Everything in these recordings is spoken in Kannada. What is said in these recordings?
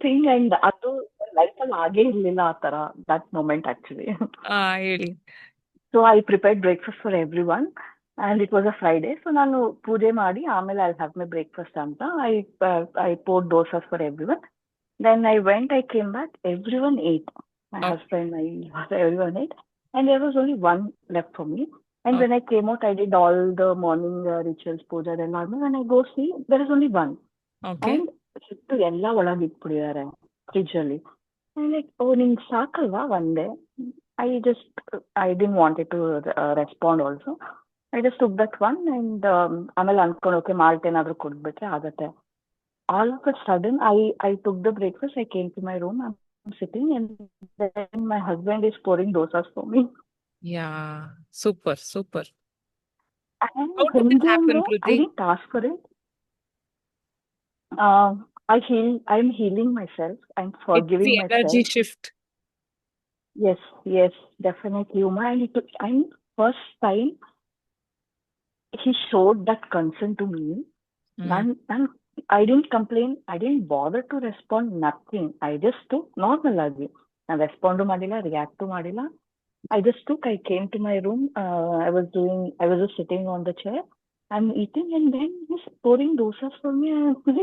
ಥಿಂಗ್ ಅಂಡ್ ಅದು ಲೈಫಲ್ಲಿ ಆಗೇ ಇರ್ಲಿಲ್ಲ ಆ ತರ ದಟ್ ಮೊಮೆಂಟ್ ಆಕ್ಚುಲಿ. ಹೇಳಿ. So I prepared breakfast for every one and it was a Friday. So ನಾನು ಪೂಜೆ ಮಾಡಿ ಆಮೇಲೆ ಐ ಹ್ಯಾವ್ ಮೈ ಬ್ರೇಕ್ಫಾಸ್ಟ್ ಅಂತ I port dosas for every one. Then I went, I came back, everyone ate. My okay. husband, my daughter, everyone ate. And there was only one left for me. And okay. when I came out, I did all the morning rituals, puja and normal. When I go see, there is only one. Okay. And ಸುಟ್ಟು ಎಲ್ಲ ಒಳಗಿಟ್ಬಿಟ್ಟಿದ್ದಾರೆ ಫ್ರಿಜ್ ಅಲ್ಲಿ. ಲೈಕ್ ಓ ನಿಂಗೆ ಸಾಕಲ್ವಾ ಒಂದೇ. I just I didn't wanted to respond also. I just took that one and ಆಮೇಲೆ ಅನ್ಕೊಂಡು ಓಕೆ ಮಾಲ್ಟ್ ಏನಾದ್ರು ಕುಡ್ಬಿಟ್ರೆ ಆಗತ್ತೆ. All of a sudden, I took the breakfast. I came to my room. I'm sitting, and then my husband is pouring dosas for me. Yeah, super super. And how did it ಹೆಂಗೆ ಹ್ಯಾಪನ್, ಅಂದ್ರೆ ಕೃತಿ? I didn't ask for it. I heal. I'm healing myself. I'm It's forgiving the energy myself. shift. Yes, yes, definitely. Uma, and and first time he showed that concern to me. Hmm. And I didn't complain. I didn't bother to respond. Nothing. I just took normal ಆಗಿ. ನಾನು ರೆಸ್ಪಾಂಡು ಮಾಡಿಲ್ಲ, ರಿಯಾಕ್ಟು ಮಾಡಿಲ್ಲ. I just took, I came to my room. I was just sitting on the chair. I'm eating, and then he's pouring dosas for me. And I'm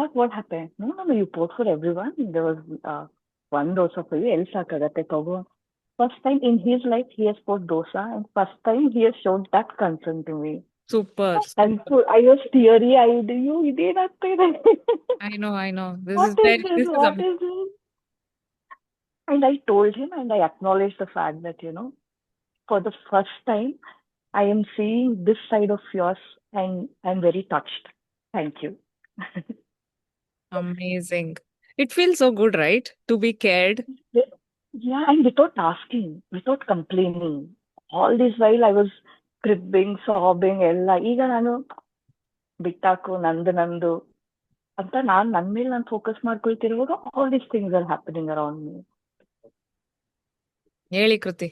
like, what happened? No, no, no, you poured for everyone. There was one dosa for you. ಎಲ್ಲಿ ಸಾಕಾಗತ್ತೆ ತಗೋ. First time in his life, he has poured dosa, and first time he has shown that concern to me. Super And super. so I was teary eyed. You, ಇದೇನಾಗ್ತಾ ಇದೆ? I know this What is is very this? This is What is this? And I told him, and I acknowledged the fact that, for the first time, I am seeing this side of yours, and I'm very touched. Thank you. Amazing. It feel so good, right, to be cared. Yeah, and without asking, without complaining. All this while I was cribbing, sobbing, ಎಲ್ಲ. ಈಗ ನಾನು ಬಿಟ್ಟಾಕು ನಂದು ನಂದು ಅಂತ ನನ್ ಮೇಲೆ ನಾನು focus ಮಾಡ್ಕೊಳ್ತಿರುವಾಗ all these things are happening around me. ಹೇಳಿ ಕೃತಿ.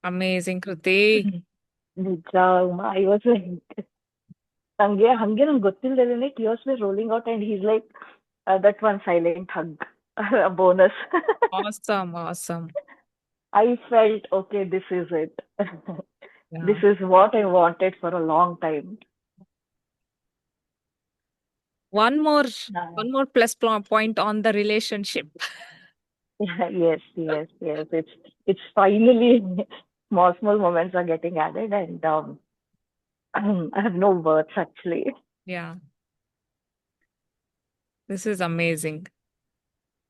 ಅಮೇಝಿಂಗ್ ಕೃತಿ. ನಿಜ ಉಮಾ, I was like, ನಂಗೆ ಗೊತ್ತಿಲ್ಲದೇನೆ tears were rolling out and he's like, that one silent hug, a bonus. Awesome awesome. I felt, okay, this is it. Yeah. This is what I wanted for a long time. One more Uh, one more plus point on the relationship. yes, yes, yes. It's finally small moments are getting added, and I have no words actually. Yeah, this is amazing.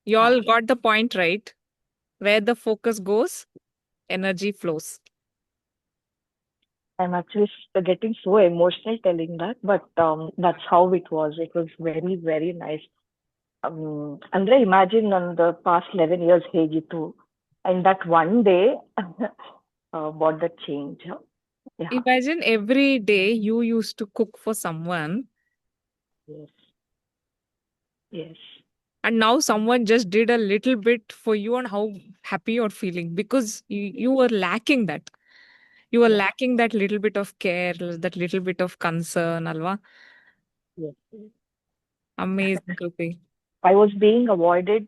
You Uh, all got the point right. Where the focus goes, energy flows. I'm actually getting so emotional telling that, but that's how it was. It was very, very nice. Andre, imagine on the past 11 years ಹೇಗಿತ್ತು, and that one day brought the change. Yeah, Imagine every day you used to cook for someone, yes, yes, and now someone just did a little bit for you, and how happy you're feeling because you were lacking that. You were yeah, lacking that little bit of care, that little bit of concern, alwa. yes. Yes. Amazing, Kruti. I was being avoided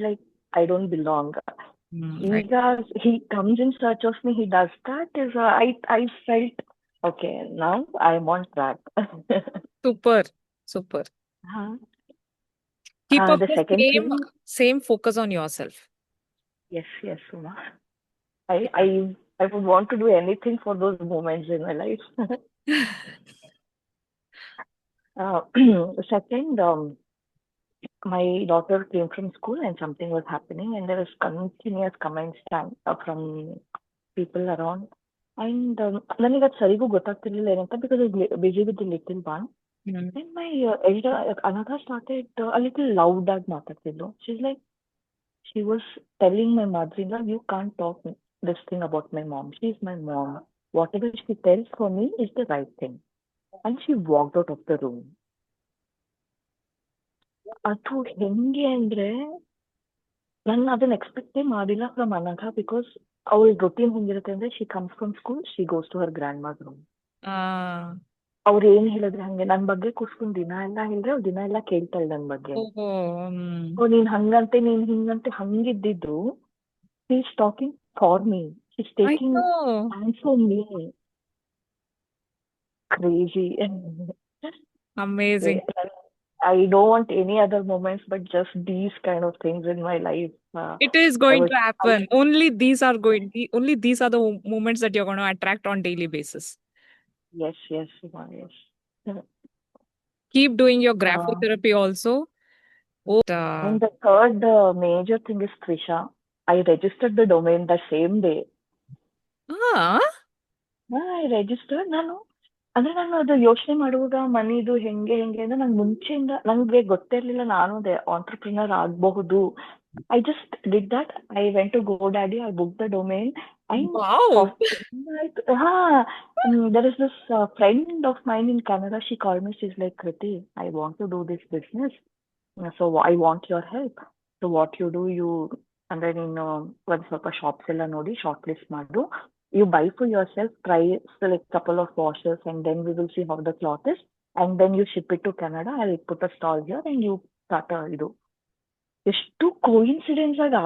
like I don't belong. Right. He comes in search of me. He does that. I felt okay. Now I'm on track. Super, super. Uh, Keep up the the second thing, same focus on yourself. yes, yes, Uma. I would want to do anything for those moments in my life. uh, second, my daughter came from school and something was happening, and there was continuous comments from people around. And ನನಗೆ ಅದು ಸರಿಗೂ ಗೊತ್ತಾಗ್ತಿರ್ಲಿಲ್ಲ ಏನಂತ, because I was busy with the little one. Mm. Then my elder Anagha started a little loud ಆಗಿ ಮಾತಾಡ್ತಿದ್ಲು. She's like, she was telling my mother-in-law, you can't talk this thing about my mom. She's my mom. Whatever she tells for me is the right thing. And she walked out of the room. ಅದು ಹೆಂಗೆ ಅಂದ್ರೆ ನಾನು ಅದನ್ನ ಎಕ್ಸ್ಪೆಕ್ಟೇ ಮಾಡಿಲ್ಲ ಫ್ರಮ್ ಅನಘಾ, ಬಿಕಾಸ್ ಅವಳ ರೊಟೀನ್ ಹೆಂಗಿರುತ್ತೆ ಅಂದ್ರೆ she comes from school, she goes to her grandma's room. Ah, ಅವ್ರು ಏನ್ ಹೇಳಿದ್ರೆ ಹಂಗೆ ನನ್ ಬಗ್ಗೆ ಕೂರ್ಸ್ಕೊಂಡ್ ದಿನ ಎಲ್ಲ ಹೇಳಿದ್ರೆ ಅವ್ರು ದಿನ ಎಲ್ಲ ಕೇಳ್ತಾಳೆ ನನ್ ಬಗ್ಗೆ. ಓಹೋ ಓ ನೀನ್ ಹಂಗಂತೆ ನೀನ್ ಹಿಂಗಂತೆ ಹಂಗಿದ್ದಿದ್ರು she's talking for me. She's I taking no time for me. Crazy. Amazing. I don't want any other moments, but just these kind of things in my life. It is I going was, to happen. Only these are the moments that you're going to attract on daily basis. yes, yes, Uma, yes. Keep doing your Uh, graphotherapy also. and the third major thing is Trisha. I registered the domain the same day. Ah, I registered ನಾನು ಅಂದ್ರೆ ನಾನು ಅದು ಯೋಚನೆ ಮಾಡುವಾಗ ಮನಿದು ಹೆಂಗೆ ಅಂದ್ರೆ ನಂಗೆ ಮುಂಚೆಯಿಂದ ನಂಗೆ ಗೊತ್ತೇ ಇರ್ಲಿಲ್ಲ ನಾನು ಆಂಟ್ರಪ್ರಿನರ್ ಆಗಬಹುದು. I just did that. I went to GoDaddy. I booked the domain. And wow. there is this friend of mine in Canada. She called me. She's like, Kriti, I want to do this business. So I want your help. So what you do, and then ಒಂದು ಸ್ವಲ್ಪ ಶಾಪ್ಸ್ ಎಲ್ಲ ನೋಡಿ ಶಾರ್ಟ್ ಲಿಸ್ಟ್ ಮಾಡು. You buy for yourself, try select couple of washes, and then we will see how the cloth is. And then you ship it to Canada. I'll put a stall here, and you start ಇದು. ಎಷ್ಟು ಕೋಇನ್ಸಿಡೆನ್ಸ್ ಆಗಿ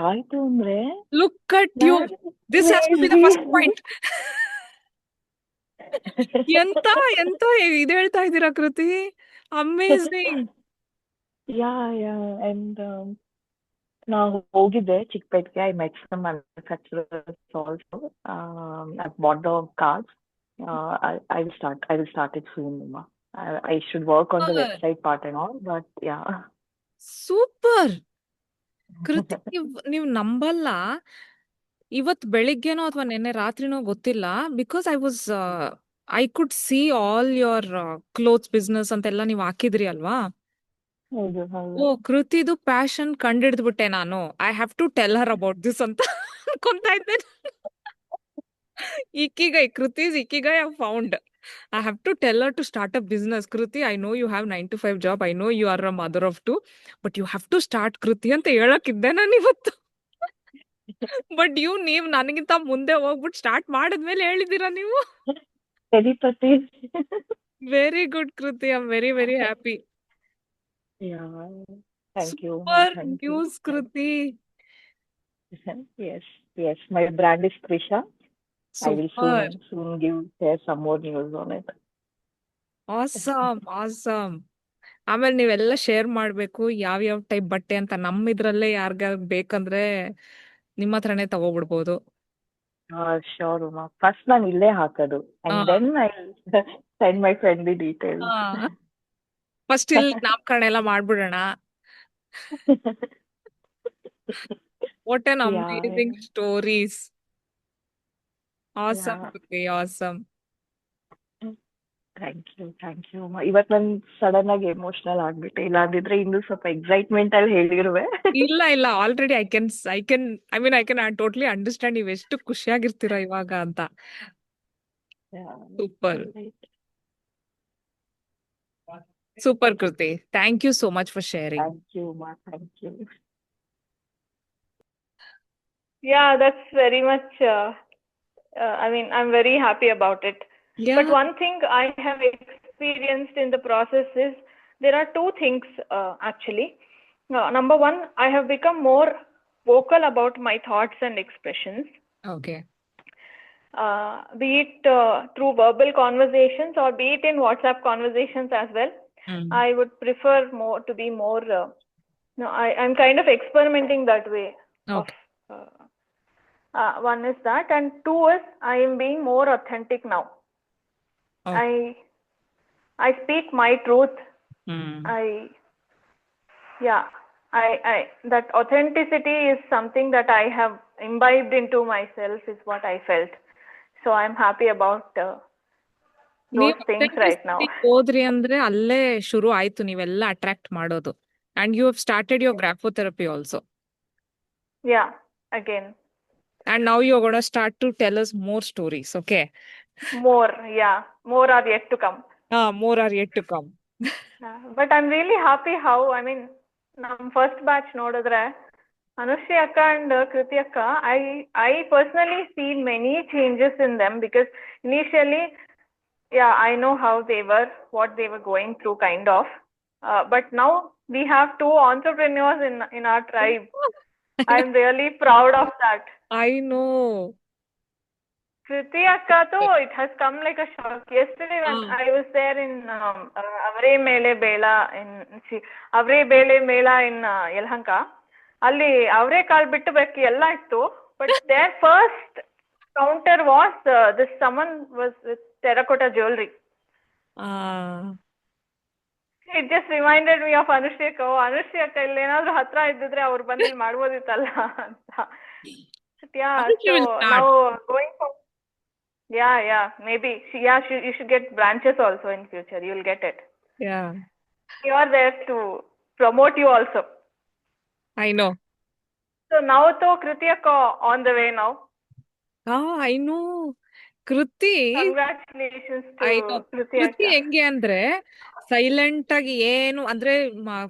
ಆಯ್ತು ಅಂದ್ರೆ Look at you. This has to be the first point. ಎಂತ ಎಂತ ಇದು ಹೇಳ್ತಾ ಇದ್ದೀರಾ ಕೃತಿ? ಅಮೇಝಿಂಗ್. ಯಾ ಅಂಡ್ ನಾ ಹೋಗಿದ್ದೆ ಚಿಕ್ಕಪೇಟೆಗೆ. I met some manufacturers also. I bought the cars. I will start it soon, Uma. I should work on the website part and all, but yeah. Super ಕೃತಿ. ನೀವ್ ನಂಬಲ್ಲ, ಇವತ್ ಬೆಳಿಗ್ಗೆನೋ ಅಥವಾ ನೆನ್ನೆ ರಾತ್ರಿನೋ ಗೊತ್ತಿಲ್ಲ, because I could see all your clothes business ಅಂತೆಲ್ಲ ನೀವ್ ಹಾಕಿದ್ರಿ ಅಲ್ವಾ. ಹೌದು ಓ ಕೃತಿದು ಪ್ಯಾಷನ್ ಕಂಡಿಡ್ದ್ಬಿಟ್ಟೆ ನಾನು. I have to tell her about this ಅಂತ ಅನ್ಕೊಂತಾ ಇದ್ದೆ. Ikigai, Kriti's Ikigai I found. I have to tell her to start a business. Kriti, I know you have 9 to 5 job. I know you are a mother of two, but you have to start Kriti ಅಂತ ಹೇಳಕ್ಕಿದ್ದೆ ನಾನು ಇವತ್ತು. ಬಟ್ ನೀವ್ ನನಗಿಂತ ಮುಂದೆ ಹೋಗ್ಬಿಟ್ಟು ಸ್ಟಾರ್ಟ್ ಮಾಡಿದ್ಮೇಲೆ ಹೇಳಿದೀರಾ ನೀವು. ತೆರಿಪತಿ. ವೆರಿ ಗುಡ್ ಕೃತಿ, I am very very happy. Thank you. Super Thank you. News ಕೃತಿ. Yes. My brand is Trisha. I will super, soon share some more news on it. Awesome. ಆಮೇಲೆ ನೀವೆಲ್ಲ ಶೇರ್ ಮಾಡ್ಬೇಕು ಯಾವ್ಯಾವ ಟೈಪ್ ಬಟ್ಟೆ ಅಂತ. ನಮ್ಮಿದ್ರಲ್ಲೇ ಯಾರ್ಗಾರ ಬೇಕಂದ್ರೆ ನಿಮ್ಮ ಹತ್ರನೇ ತಗೋಬಿಡ್ಬೋದು. Sure, Uma. First ನಾನು ಇಲ್ಲೇ ಹಾಕೋದು, and then I'll send my friend the details. First ಇಲ್ಲಿ ನಾಮಕರಣ ಎಲ್ಲ ಮಾಡ್ಬಿಡೋಣ. What an amazing stories. Awesome Kriti, awesome. Thank you. ಇವತ್ತು ನಾನು ಸಡನ್ ಆಗಿ ಎಮೋಷನಲ್ ಆಗ್ಬಿಟ್ಟೆ. ಇಲ್ಲ ಅಂದಿದ್ರೆ ಇನ್ನೂ ಸ್ವಲ್ಪ ಎಕ್ಸೈಟ್ಮೆಂಟ್ ಅಲ್ಲಿ ಹೇಳಿರುವೆ. ಇಲ್ಲ already I can totally understand ನೀವು ಎಷ್ಟು ಖುಷಿಯಾಗಿರ್ತೀರಾ ಇವಾಗ ಅಂತ. Super Kriti. Thank you so much for sharing. Thank you, Ma. Thank you. Yeah, that's very much, I'm very happy about it. But one thing I have experienced in the process is there are two things actually. Number one, I have become more vocal about my thoughts and expressions. Okay. Be it through verbal conversations or be it in WhatsApp conversations as well. I would prefer to be more. I'm kind of experimenting that way. Okay. One is that, and two is I am being more authentic now. Okay. I speak my truth. That authenticity is something that I have imbibed into myself, is what I felt. So I'm happy about those things right now. ಹೋದ್ರಿ ಅಂದ್ರೆ ಅಲ್ಲೇ ಶುರು ಆಯ್ತು ನೀವೆಲ್ಲ ಅಟ್ರಾಕ್ಟ್ ಮಾಡೋದು. And you have started your graphotherapy also. Yeah, again. And now you're going to start to tell us more stories, okay? More are yet to come. More are yet to come. But I'm really happy how, ನಮ್ಮ ಫಸ್ಟ್ ಬ್ಯಾಚ್ ನೋಡಿದ್ರೆ Anushri akka and Kriti akka, I personally see many changes in them, because initially yeah, I know how they were, what they were going through, kind of. But now we have two entrepreneurs in our tribe. I'm really proud of that. I know. Kriti Akka, though, it has come like a shock. Yesterday, when I was there in Avre Mele Bela Avre Bele Mela in Yelhanka, ಅಲ್ಲಿ ಅವರೆಕಾಳು ಬಿಟ್ಟು ಬಾಕಿ ಎಲ್ಲ ಇತ್ತು. But their first counter was this someone was with terracotta jewelry. It just reminded me of Anushri Akka. Anushri Akka ಇಲ್ಲಿ ಏನಾದ್ರು ಹತ್ರ ಇದ್ದಿದ್ರೆ ಅವ್ರು ಬಂದು ಇಲ್ಲಿ ಮಾಡ್ಬೋದಿತ್ತಲ್ಲ ಅಂತ. Yeah, so now going for yeah, maybe you should get branches also in future. You'll get it. Yeah. You are there to promote you also. I know. So now to Kriti Akka on the way now. I know. ಕೃತಿ Congratulations to Kriti ಕೃತಿ Akka. ಹೆಂಗೆ ಅಂದ್ರೆ ಸೈಲೆಂಟ್ ಆಗಿ ಏನು ಅಂದ್ರೆ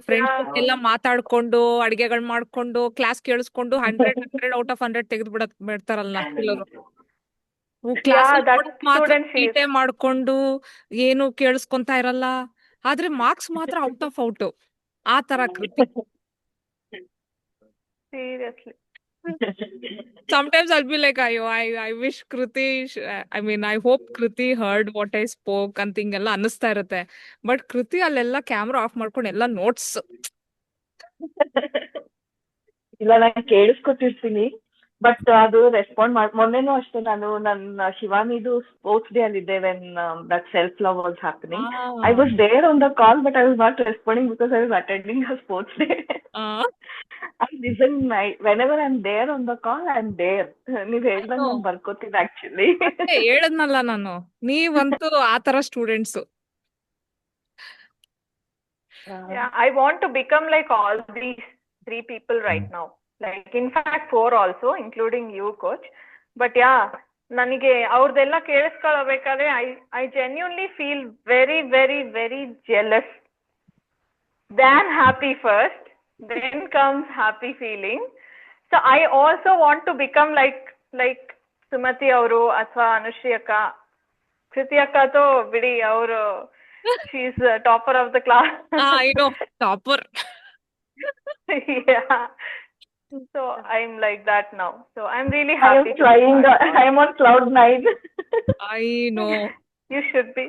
ಫ್ರೆಂಡ್ಸ್ ಎಲ್ಲ ಮಾತಾಡ್ಕೊಂಡು ಅಡಿಗೆಗಳು ಮಾಡ್ಕೊಂಡು ಕ್ಲಾಸ್ ಕೇಳಿಸ್ಕೊಂಡು 100 ಔಟ್ ಆಫ್ 100 ತೆಗೆದು ಬಿಡ್ತಾರಲ್ಲ ಕೆಲವರು. ಮಾತ್ರ ಟೀಟೆ ಮಾಡ್ಕೊಂಡು ಏನು ಕೇಳಿಸ್ಕೊಂತಾ ಇರಲ್ಲ, ಆದ್ರೆ ಮಾರ್ಕ್ಸ್ ಮಾತ್ರ ಔಟ್ ಆಫ್ ಔಟ್. ಆ ತರ ಕೃತಿ. Seriously. Sometimes I'll be like, I wish Kriti, I hope Kriti heard what I spoke ಅಂತ ಹಿಂಗೆಲ್ಲ ಅನ್ನಿಸ್ತಾ ಇರುತ್ತೆ. ಬಟ್ ಕೃತಿ ಅಲ್ಲೆಲ್ಲ ಕ್ಯಾಮ್ರಾ ಆಫ್ ಮಾಡ್ಕೊಂಡು ಎಲ್ಲ ನೋಟ್ಸ್. ಇಲ್ಲ, ನಾನು ಕೇಳಿಸ್ಕೊತಿರ್ತೀನಿ, ಬಟ್ ಅದು ರೆಸ್ಪಾಂಡ್ ಮೊನ್ನೆನೂ ಅಷ್ಟೇ. ನಾನು ನನ್ನ ಶಿವಾನಿದು ಸ್ಪೋರ್ಟ್ಸ್ ಡೇ ಅಲ್ಲಿದ್ದೆ, when that self love was happening. I was there on the call, but I was not responding because I was attending a sports day. I listen, whenever I'm there on the call, I'm there. ನೀವ್ ಹೇಳ್ದಂಗ್ ನಾನು ಬರ್ಕೋತೀನಿ ಆಕ್ಚುಲಿ. ಹೇಳದ್ನಲ್ಲ ನಾನು, ನೀವಂತೂ ಆ ತರ students. Yeah, I want to become like all these 3 people right now. Like in fact 4 also, including you, coach. But yeah, ನನಗೆ ಅವ್ರದೆಲ್ಲ ಕೇಳಿಸ್ಕೊಳ್ಬೇಕಾದ್ರೆ I genuinely feel very, very, very jealous. Then happy first. Then comes happy feeling. So I also want to become like Sumati avaru athwa Anushri Akka. Kriti Akka to bidi avaru, she is topper of the class. I know, topper. Yeah. So I'm like that now. So I'm really happy. I'm on cloud 9. I know. You should be.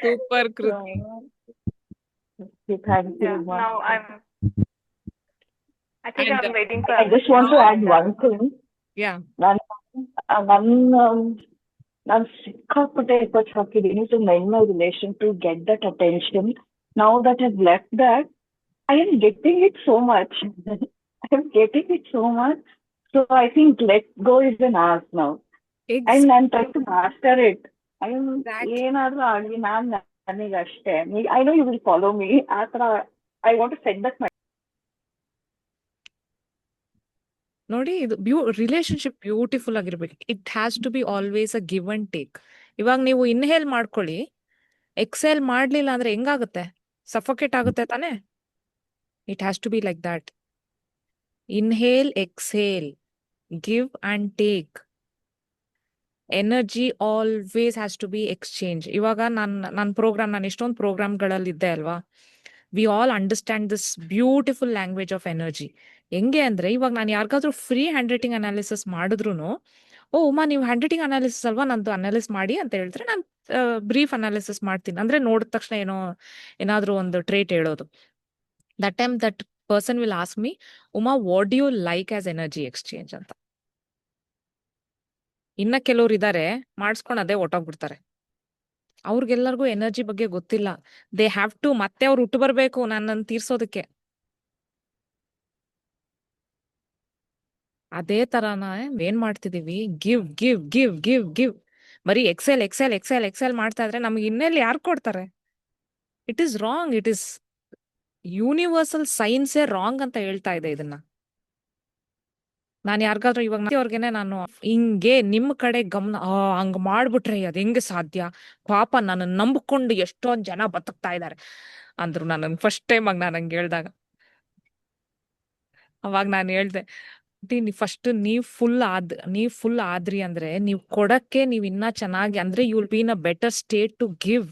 Super, Kriti. Thank you. Now I think I'm waiting for. I just want to add one thing. Yeah. ನಾನು ಸಿಕ್ಕಾಪಟ್ಟೆ ಎಫರ್ಟ್ಸ್ ಹಾಕಿದ್ದೀನಿ to mend my relation, to get that attention. Now that I've left that, I am getting it so much. I'm getting it so much. So I think let go is an art now. And I'm trying to master it. ಏನಾದ್ರೂ ಆಗಲಿ ನನಗಷ್ಟೇ. I know you will follow me. ಆ ತರ I want to set that my. ನೋಡಿ, ಇದು ರಿಲೇಶನ್ಶಿಪ್ ಬ್ಯೂಟಿಫುಲ್ ಆಗಿರ್ಬೇಕು. It has to be always a give and take. ಇವಾಗ ನೀವು ಇನ್ಹೇಲ್ ಮಾಡ್ಕೊಳ್ಳಿ, ಎಕ್ಸೇಲ್ ಮಾಡ್ಲಿಲ್ಲ ಅಂದ್ರೆ ಹೆಂಗಾಗುತ್ತೆ? ಸಫೋಕೇಟ್ ಆಗುತ್ತೆ ತಾನೆ. It has to be like that. Inhale, exhale, give and take. Energy always has to be exchange. ಇವಾಗ ನಾನು ಎಷ್ಟೊಂದು ಪ್ರೋಗ್ರಾಮ್ಗಳಲ್ಲಿದ್ದೆ ಅಲ್ವಾ. We all understand this beautiful language of energy. ಹೆಂಗೆ ಅಂದ್ರೆ, ಇವಾಗ ನಾನು ಯಾರಿಗಾದ್ರೂ ಫ್ರೀ ಹ್ಯಾಂಡ್ ರೈಟಿಂಗ್ ಅನಾಲಿಸಿಸ್ ಮಾಡಿದ್ರು, ಉಮಾ ನೀವು ಹ್ಯಾಂಡ್ ರೈಟಿಂಗ್ ಅನಾಲಿಸಿಸ್ ಅಲ್ವಾ, ನಂದು ಅನಾಲಿಸ್ ಮಾಡಿ ಅಂತ ಹೇಳಿದ್ರೆ ನಾನು ಬ್ರೀಫ್ ಅನಾಲಿಸಿಸ್ ಮಾಡ್ತೀನಿ. ಅಂದ್ರೆ ನೋಡಿದ ತಕ್ಷಣ ಏನಾದ್ರೂ ಒಂದು ಟ್ರೇಟ್ ಹೇಳೋದು. That time that person will ask me, Uma what do you like as energy exchange ಅಂತ. ಇನ್ನ ಕೆಲವ್ರು ಇದಾರೆ, ಮಾಡಿಸ್ಕೊಂಡು ಅದೇ ಹೊಟ್ಟೋಗ್ಬಿಡ್ತಾರೆ. ಅವ್ರಿಗೆಲ್ಲರಿಗೂ ಎನರ್ಜಿ ಬಗ್ಗೆ ಗೊತ್ತಿಲ್ಲ. ದೇ ಹ್ಯಾವ್ ಟು ಮತ್ತೆ ಅವ್ರು ಹುಟ್ಟು ಬರ್ಬೇಕು ನನ್ನನ್ನು ತೀರ್ಸೋದಕ್ಕೆ. ಅದೇ ತರಾನ ಏನ್ ಮಾಡ್ತಿದೀವಿ, give give give give give. ಬರೀ ಎಕ್ಸೆಲ್ ಎಕ್ಸೆಲ್ ಎಕ್ಸೆಲ್ ಎಕ್ಸೆಲ್ ಮಾಡ್ತಾ ಇದ್ರೆ ನಮ್ಗೆ ಇನ್ನೆಲ್ಲಿ ಯಾರು ಕೊಡ್ತಾರೆ? It is wrong. It is universal ಸೈನ್ಸೇ ರಾಂಗ್ ಅಂತ ಹೇಳ್ತಾ ಇದೆ ಇದನ್ನ. ನಾನು ಯಾರಿಗಾದ್ರೂ ಇವಾಗ ಅವ್ರಿಗೆನೆ ನಾನು ಹಿಂಗೆ ನಿಮ್ ಕಡೆ ಗಮನ, ಹಂಗ ಮಾಡ್ಬಿಟ್ರೆ ಅದ್ ಹೆಂಗೆ ಸಾಧ್ಯ, ಪಾಪ ನನ್ನ ನಂಬ್ಕೊಂಡು ಎಷ್ಟೊಂದ್ ಜನ ಬದುಕ್ತಾ ಇದಾರೆ ಅಂದ್ರು. ನಾನು ಫಸ್ಟ್ ಟೈಮ್ ನಾನು ಹಂಗೆ ಹೇಳ್ದಾಗ ಅವಾಗ ನಾನು ಹೇಳ್ದೆ, ಫಸ್ಟ್ ನೀವ್ ಫುಲ್ ಆದ್ರಿ ಅಂದ್ರೆ ನೀವ್ ಕೊಡಕ್ಕೆ ನೀವ್ ಇನ್ನ ಚೆನ್ನಾಗಿ ಅಂದ್ರೆ you will be in a better state to give.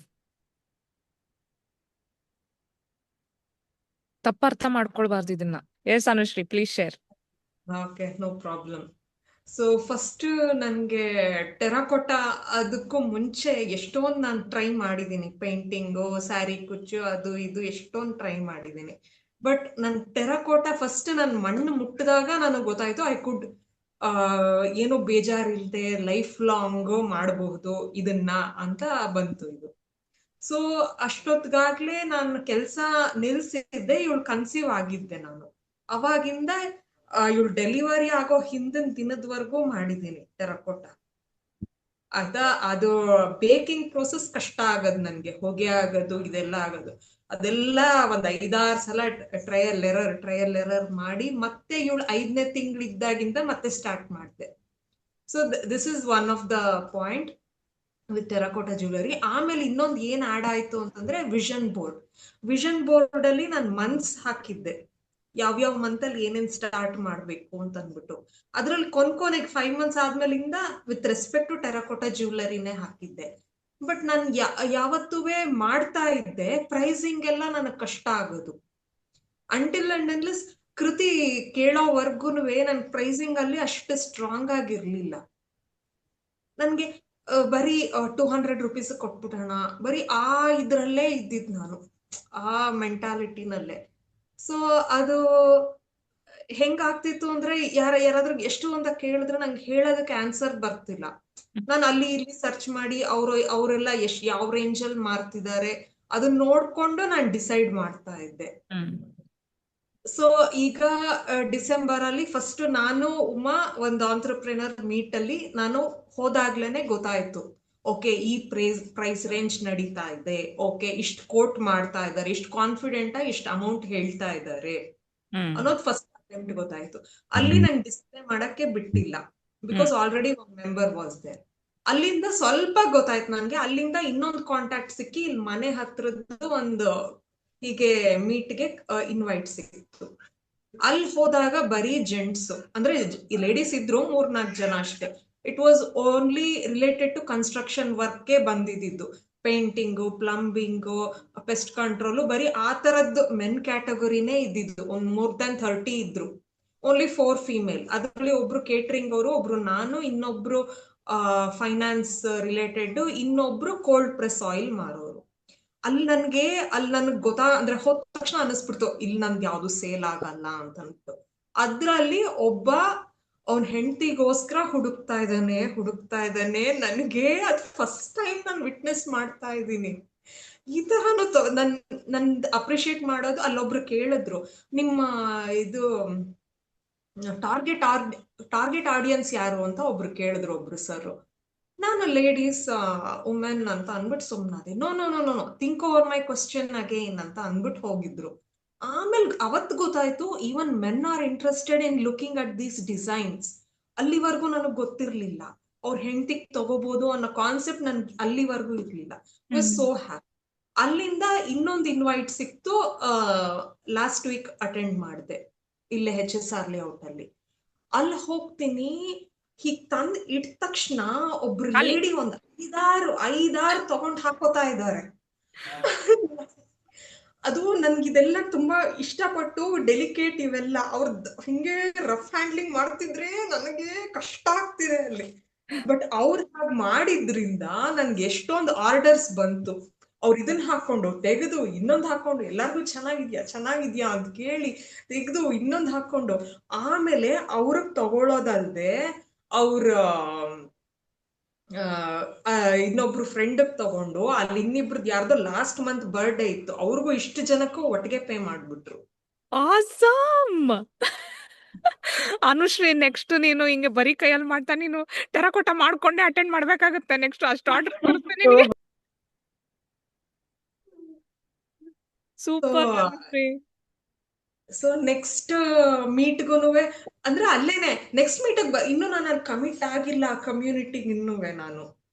ತಪ್ಪರ್ಥ ಮಾಡ್ಕೊಳ್ಬಾರ್ದು ಇದನ್ನ. Yes Anushree, please share. Okay, no problem. So first ನನಗೆ ಟೆರಾಕೋಟಾ ಅದಕ್ಕೂ ಮುಂಚೆ ಎಷ್ಟೊಂದು ನಾನು ಟ್ರೈ ಮಾಡಿದ್ದೀನಿ. ಪೇಂಟಿಂಗು, ಸ್ಯಾರಿ ಕುಚ್ಚು, ಅದು ಇದು ಎಷ್ಟೊಂದು ಟ್ರೈ ಮಾಡಿದ್ದೀನಿ. ಬಟ್ ನನ್ ಟೆರಾಕೋಟಾ ಫಸ್ಟ್ ನಾನು ಮಣ್ಣು ಮುಟ್ಟಿದಾಗ ನನಗೆ ಗೊತ್ತಾಯ್ತು ಐ ಕುಡ್ ಏನೋ ಬೇಜಾರಿಲ್ದೆ ಲೈಫ್ ಲಾಂಗ್ ಮಾಡಬಹುದು ಇದನ್ನ ಅಂತ ಬಂತು ಇದು. ಸೊ ಅಷ್ಟೊತ್ತಿಗಾಗ್ಲೇ ನಾನು ಕೆಲಸ ನಿಲ್ಸಿದ್ದೆ, ಇವಳು ಕನ್ಸೀವ್ ಆಗಿದ್ದೆ ನಾನು. ಅವಾಗಿಂದ ಇವಳು ಡೆಲಿವರಿ ಆಗೋ ಹಿಂದಿನ ದಿನದವರೆಗೂ ಮಾಡಿದ್ದೀನಿ ಟೆರಕೋಟಾ. ಆಯ್ತಾ, ಅದು ಬೇಕಿಂಗ್ ಪ್ರೋಸೆಸ್ ಕಷ್ಟ ಆಗದ್ ನನ್ಗೆ, ಹೊಗೆ ಆಗೋದು ಇದೆಲ್ಲ ಆಗೋದು. ಅದೆಲ್ಲ ಒಂದ್ 5-6 ಸಲ ಟ್ರಯಲ್ ಎರರ್ ಮಾಡಿ ಮತ್ತೆ ಇವಳು 5ನೇ ತಿಂಗಳಿದ್ದಾಗಿಂದ ಮತ್ತೆ ಸ್ಟಾರ್ಟ್ ಮಾಡಿದೆ. So this is one of the point with terracotta jewellery. ಆಮೇಲೆ ಇನ್ನೊಂದು ಏನ್ ಆಡ್ ಆಯ್ತು ಅಂತಂದ್ರೆ ವಿಷನ್ ಬೋರ್ಡ್ ಅಲ್ಲಿ ನಾನು ಮಂತ್ಸ್ ಹಾಕಿದ್ದೆ, ಯಾವ್ಯಾವ ಮಂತ್ ಅಲ್ಲಿ ಏನೇನ್ ಸ್ಟಾರ್ಟ್ ಮಾಡ್ಬೇಕು ಅಂತ ಅಂದ್ಬಿಟ್ಟು. ಅದ್ರಲ್ಲಿ ಕೊನೆಗೆ 5 ಮಂತ್ಸ್ ಆದ್ಮೇಲಿಂದ ವಿತ್ ರೆಸ್ಪೆಕ್ಟ್ ಟು ಟೆರಾಕೋಟಾ ಜ್ಯುವೆಲರಿನೇ ಹಾಕಿದ್ದೆ. ಬಟ್ ನಾನು ಯಾವತ್ತೂ ಮಾಡ್ತಾ ಇದ್ದೆ, ಪ್ರೈಸಿಂಗ್ ಎಲ್ಲ ನನಗೆ ಕಷ್ಟ ಆಗೋದು. ಅಂಟಿಲ್ ಅಂಡ್ ಅನ್ಲೆಸ್ ಕೃತಿ ಕೇಳೋವರ್ಗುನುವೆ ನನ್ ಪ್ರೈಸಿಂಗ್ ಅಲ್ಲಿ ಅಷ್ಟು ಸ್ಟ್ರಾಂಗ್ ಆಗಿರ್ಲಿಲ್ಲ. ನನ್ಗೆ ಬರೀ 200 ರುಪೀಸ್ ಕೊಟ್ಬಿಡೋಣ, ಬರೀ ಆ ಇದ್ರಲ್ಲೇ ಇದ್ದಿದ್ ನಾನು, ಆ ಮೆಂಟಾಲಿಟಿನಲ್ಲೇ. ಸೊ ಅದು ಹೆಂಗಾಗ್ತಿತ್ತು ಅಂದ್ರೆ ಯಾರಾದ್ರೂ ಎಷ್ಟು ಅಂತ ಕೇಳಿದ್ರೆ ನಂಗೆ ಹೇಳೋದಕ್ಕೆ ಆನ್ಸರ್ ಬರ್ತಿಲ್ಲ. ನಾನು ಅಲ್ಲಿ ಇಲ್ಲಿ ಸರ್ಚ್ ಮಾಡಿ ಅವರೆಲ್ಲ ಯಾವ ರೇಂಜ್ ಅಲ್ಲಿ ಮಾರ್ತಿದ್ದಾರೆ ಅದನ್ನ ನೋಡ್ಕೊಂಡು ನಾನು ಡಿಸೈಡ್ ಮಾಡ್ತಾ ಇದ್ದೆ. ಸೊ ಈಗ ಡಿಸೆಂಬರ್ ಅಲ್ಲಿ ಫಸ್ಟ್ ನಾನು ಉಮಾ ಒಂದು ಆಂಟ್ರಪ್ರಿನರ್ ಮೀಟ್ ಅಲ್ಲಿ ನಾನು ಹೋದಾಗ್ಲೇನೆ ಗೊತ್ತಾಯ್ತು, ಓಕೆ ಈ ಪ್ರೈಸ್ ರೇಂಜ್ ನಡೀತಾ ಇದೆ, ಓಕೆ ಇಷ್ಟು ಕೋಟ್ ಮಾಡ್ತಾ ಇದ್ದಾರೆ, ಇಷ್ಟು ಕಾನ್ಫಿಡೆಂಟ್ ಆಗಿ ಇಷ್ಟು ಅಮೌಂಟ್ ಹೇಳ್ತಾ ಇದ್ದಾರೆ ಅನ್ನೋದು ಫಸ್ಟ್ ಅಟೆಂಪ್ಟ್ ಗೊತ್ತಾಯ್ತು. ಅಲ್ಲಿ ನಂಗೆ ಡಿಸ್ಪ್ಲೇ ಮಾಡಕ್ಕೆ ಬಿಟ್ಟಿಲ್ಲ, because already one member was there. ಅಲ್ಲಿಂದ ಸ್ವಲ್ಪ ಗೊತ್ತಾಯ್ತು ನನ್ಗೆ. ಅಲ್ಲಿಂದ ಇನ್ನೊಂದು ಕಾಂಟ್ಯಾಕ್ಟ್ ಸಿಕ್ಕಿ ಇಲ್ಲಿ ಮನೆ ಹತ್ರದ್ದು ಒಂದು ಹೀಗೆ ಮೀಟ್ಗೆ ಇನ್ವೈಟ್ ಸಿಕ್ಕಿತ್ತು. ಅಲ್ಲಿ ಹೋದಾಗ ಬರೀ ಜೆಂಟ್ಸ್, ಅಂದ್ರೆ ಲೇಡೀಸ್ ಇದ್ರು 3-4 ಜನ ಅಷ್ಟೇ. It was only related to construction ವರ್ಕ್ಗೆ ಬಂದಿದ್ದು, ಪೇಂಟಿಂಗು, ಪ್ಲಂಬಿಂಗು, ಪೆಸ್ಟ್ ಕಂಟ್ರೋಲು, ಬರೀ ಆ ತರದ್ದು ಮೆನ್ ಕ್ಯಾಟಗರಿನೇ ಇದ್ದಿದ್ದು. ಒಂದ್ more than 30 ಇದ್ರು, ಓನ್ಲಿ 4 ಫೀಮೇಲ್. ಅದರಲ್ಲಿ ಒಬ್ರು ಕೇಟರಿಂಗ್ ಅವರು, ಒಬ್ರು ನಾನು, ಇನ್ನೊಬ್ರು ಫೈನಾನ್ಸ್ ರಿಲೇಟೆಡ್, ಇನ್ನೊಬ್ರು ಕೋಲ್ಡ್ ಪ್ರೆಸ್ ಆಯಿಲ್ ಮಾರೋರು. ಅಲ್ಲಿ ನನ್ಗೆ ಅಂದ್ರೆ ಹೋದ ತಕ್ಷಣ ಅನಿಸ್ಬಿಡ್ತು ಇಲ್ಲಿ ನನ್ಗೆ ಯಾವ್ದು ಸೇಲ್ ಆಗಲ್ಲ ಅಂತ ಅಂದ್ಬಿಟ್ಟು. ಅದ್ರಲ್ಲಿ ಒಬ್ಬ ಅವನ್ ಹೆಂಡತಿಗೋಸ್ಕರ ಹುಡುಕ್ತಾ ಇದ್ದಾನೆ. ನನ್ಗೆ ಅದು ಫಸ್ಟ್ ಟೈಮ್ ನಾನು ವಿಟ್ನೆಸ್ ಮಾಡ್ತಾ ಇದ್ದೀನಿ. ಈ ತರನು ನನ್ ಅಪ್ರಿಶಿಯೇಟ್ ಮಾಡೋದು. ಅಲ್ಲೊಬ್ರು ಕೇಳಿದ್ರು, ನಿಮ್ಮ ಇದು ಟಾರ್ಗೆಟ್ ಆಡಿಯನ್ಸ್ ಯಾರು ಅಂತ ಒಬ್ರು ಕೇಳಿದ್ರು, ಒಬ್ರು ಸರ್. ನಾನು ಲೇಡೀಸ್, ವುಮೆನ್ ಅಂತ ಅಂದ್ಬಿಟ್ಟು ಸುಮ್ನಾದೆ. No think over my question again ಅಂತ ಅಂದ್ಬಿಟ್ಟು ಹೋಗಿದ್ರು. ಆಮೇಲೆ ಅವತ್ತು ಗೊತ್ತಾಯ್ತು, even men are interested in looking at these designs. ಅಲ್ಲಿವರೆಗೂ ನನಗ್ ಗೊತ್ತಿರ್ಲಿಲ್ಲ ಅವ್ರ ಹೆಂಡತಿಗ್ ತಗೋಬಹುದು ಅನ್ನೋ ಕಾನ್ಸೆಪ್ಟ್ ನನ್ಗೆ ಅಲ್ಲಿವರೆಗೂ ಇರ್ಲಿಲ್ಲ. So happy. ಅಲ್ಲಿಂದ ಇನ್ನೊಂದು ಇನ್ವೈಟ್ ಸಿಕ್ತು, ಲಾಸ್ಟ್ ವೀಕ್ ಅಟೆಂಡ್ ಮಾಡಿದೆ ಇಲ್ಲೇ HSR ಲೇಔಟ್ ಅಲ್ಲಿ. ಅಲ್ಲಿ ಹೋಗ್ತೀನಿ, ಹೀಗ್ ತಂದ್ ಇಟ್ಟ ತಕ್ಷಣ ಒಬ್ರು ಲೇಡಿ ಒಂದ್ 5-6 ತಗೊಂಡ್ ಹಾಕೋತಾ ಇದ್ದಾರೆ. ಅದು ನನ್ಗಿದೆಲ್ಲ ತುಂಬಾ ಇಷ್ಟಪಟ್ಟು, ಡೆಲಿಕೇಟ್ ಇವೆಲ್ಲ ಅವ್ರದ್ದು ಹಿಂಗೆ ರಫ್ ಹ್ಯಾಂಡ್ಲಿಂಗ್ ಮಾಡ್ತಿದ್ರೆ ನನಗೆ ಕಷ್ಟ ಆಗ್ತಿದೆ ಅಲ್ಲಿ. ಬಟ್ ಅವ್ರು ಹಾಗೆ ಮಾಡಿದ್ರಿಂದ ನನ್ಗೆ ಎಷ್ಟೊಂದು ಆರ್ಡರ್ಸ್ ಬಂತು. ಅವ್ರು ಇದನ್ನ ಹಾಕೊಂಡು ತೆಗೆದು ಇನ್ನೊಂದು ಹಾಕೊಂಡು, ಎಲ್ಲಾರ್ಗು ಚೆನ್ನಾಗಿದ್ಯಾ ಅಂತ ಕೇಳಿ ತೆಗೆದು ಇನ್ನೊಂದು ಹಾಕೊಂಡು, ಆಮೇಲೆ ಅವ್ರಿಗೆ ತಗೊಳ್ಳೋದಲ್ದೆ ಅವ್ರ ಇನ್ನೊಬ್ರು ಫ್ರೆಂಡ್ ತಗೊಂಡು, ಅಲ್ಲಿ ಇನ್ನಿಬ್ರದ್ದು ಯಾರ್ದೋ ಲಾಸ್ಟ್ ಮಂತ್ ಬರ್ಡೇ ಇತ್ತು, ಅವ್ರಿಗೂ ಇಷ್ಟು ಜನಕ್ಕೂ ಒಟ್ಟಿಗೆ ಪೇ ಮಾಡ್ಬಿಟ್ರು. ಆಸಮ್. ಅನುಶ್ರೀ, ನೆಕ್ಸ್ಟ್ ನೀನು ಹಿಂಗೆ ಬರೀ ಕೈಯಲ್ಲಿ ಮಾಡ್ತಾ ನೀನು ಟೆರಾಕೋಟಾ ಮಾಡ್ಕೊಂಡೆ ಅಟೆಂಡ್ ಮಾಡ್ಬೇಕಾಗುತ್ತೆ ನೆಕ್ಸ್ಟ್. ಅಷ್ಟು ಆರ್ಡರ್ ಬರುತ್ತೆ ನಿನಗೆ. ಸೂಪರ್ ಅನುಶ್ರೀ. ಸೊ ನೆಕ್ಸ್ಟ್ ಮೀಟ್ಗುನುವೆ ಅಂದ್ರೆ ಅಲ್ಲೇನೆ ನೆಕ್ಸ್ಟ್ ಮೀಟಿಗೆ ಇನ್ನು ನಾನು ಅಲ್ಲಿ ಕಮಿಟ್ ಆಗಿಲ್ಲ ಆ ಕಮ್ಯುನಿಟಿಗೆ ಇನ್ನುವೆ. ನಾನು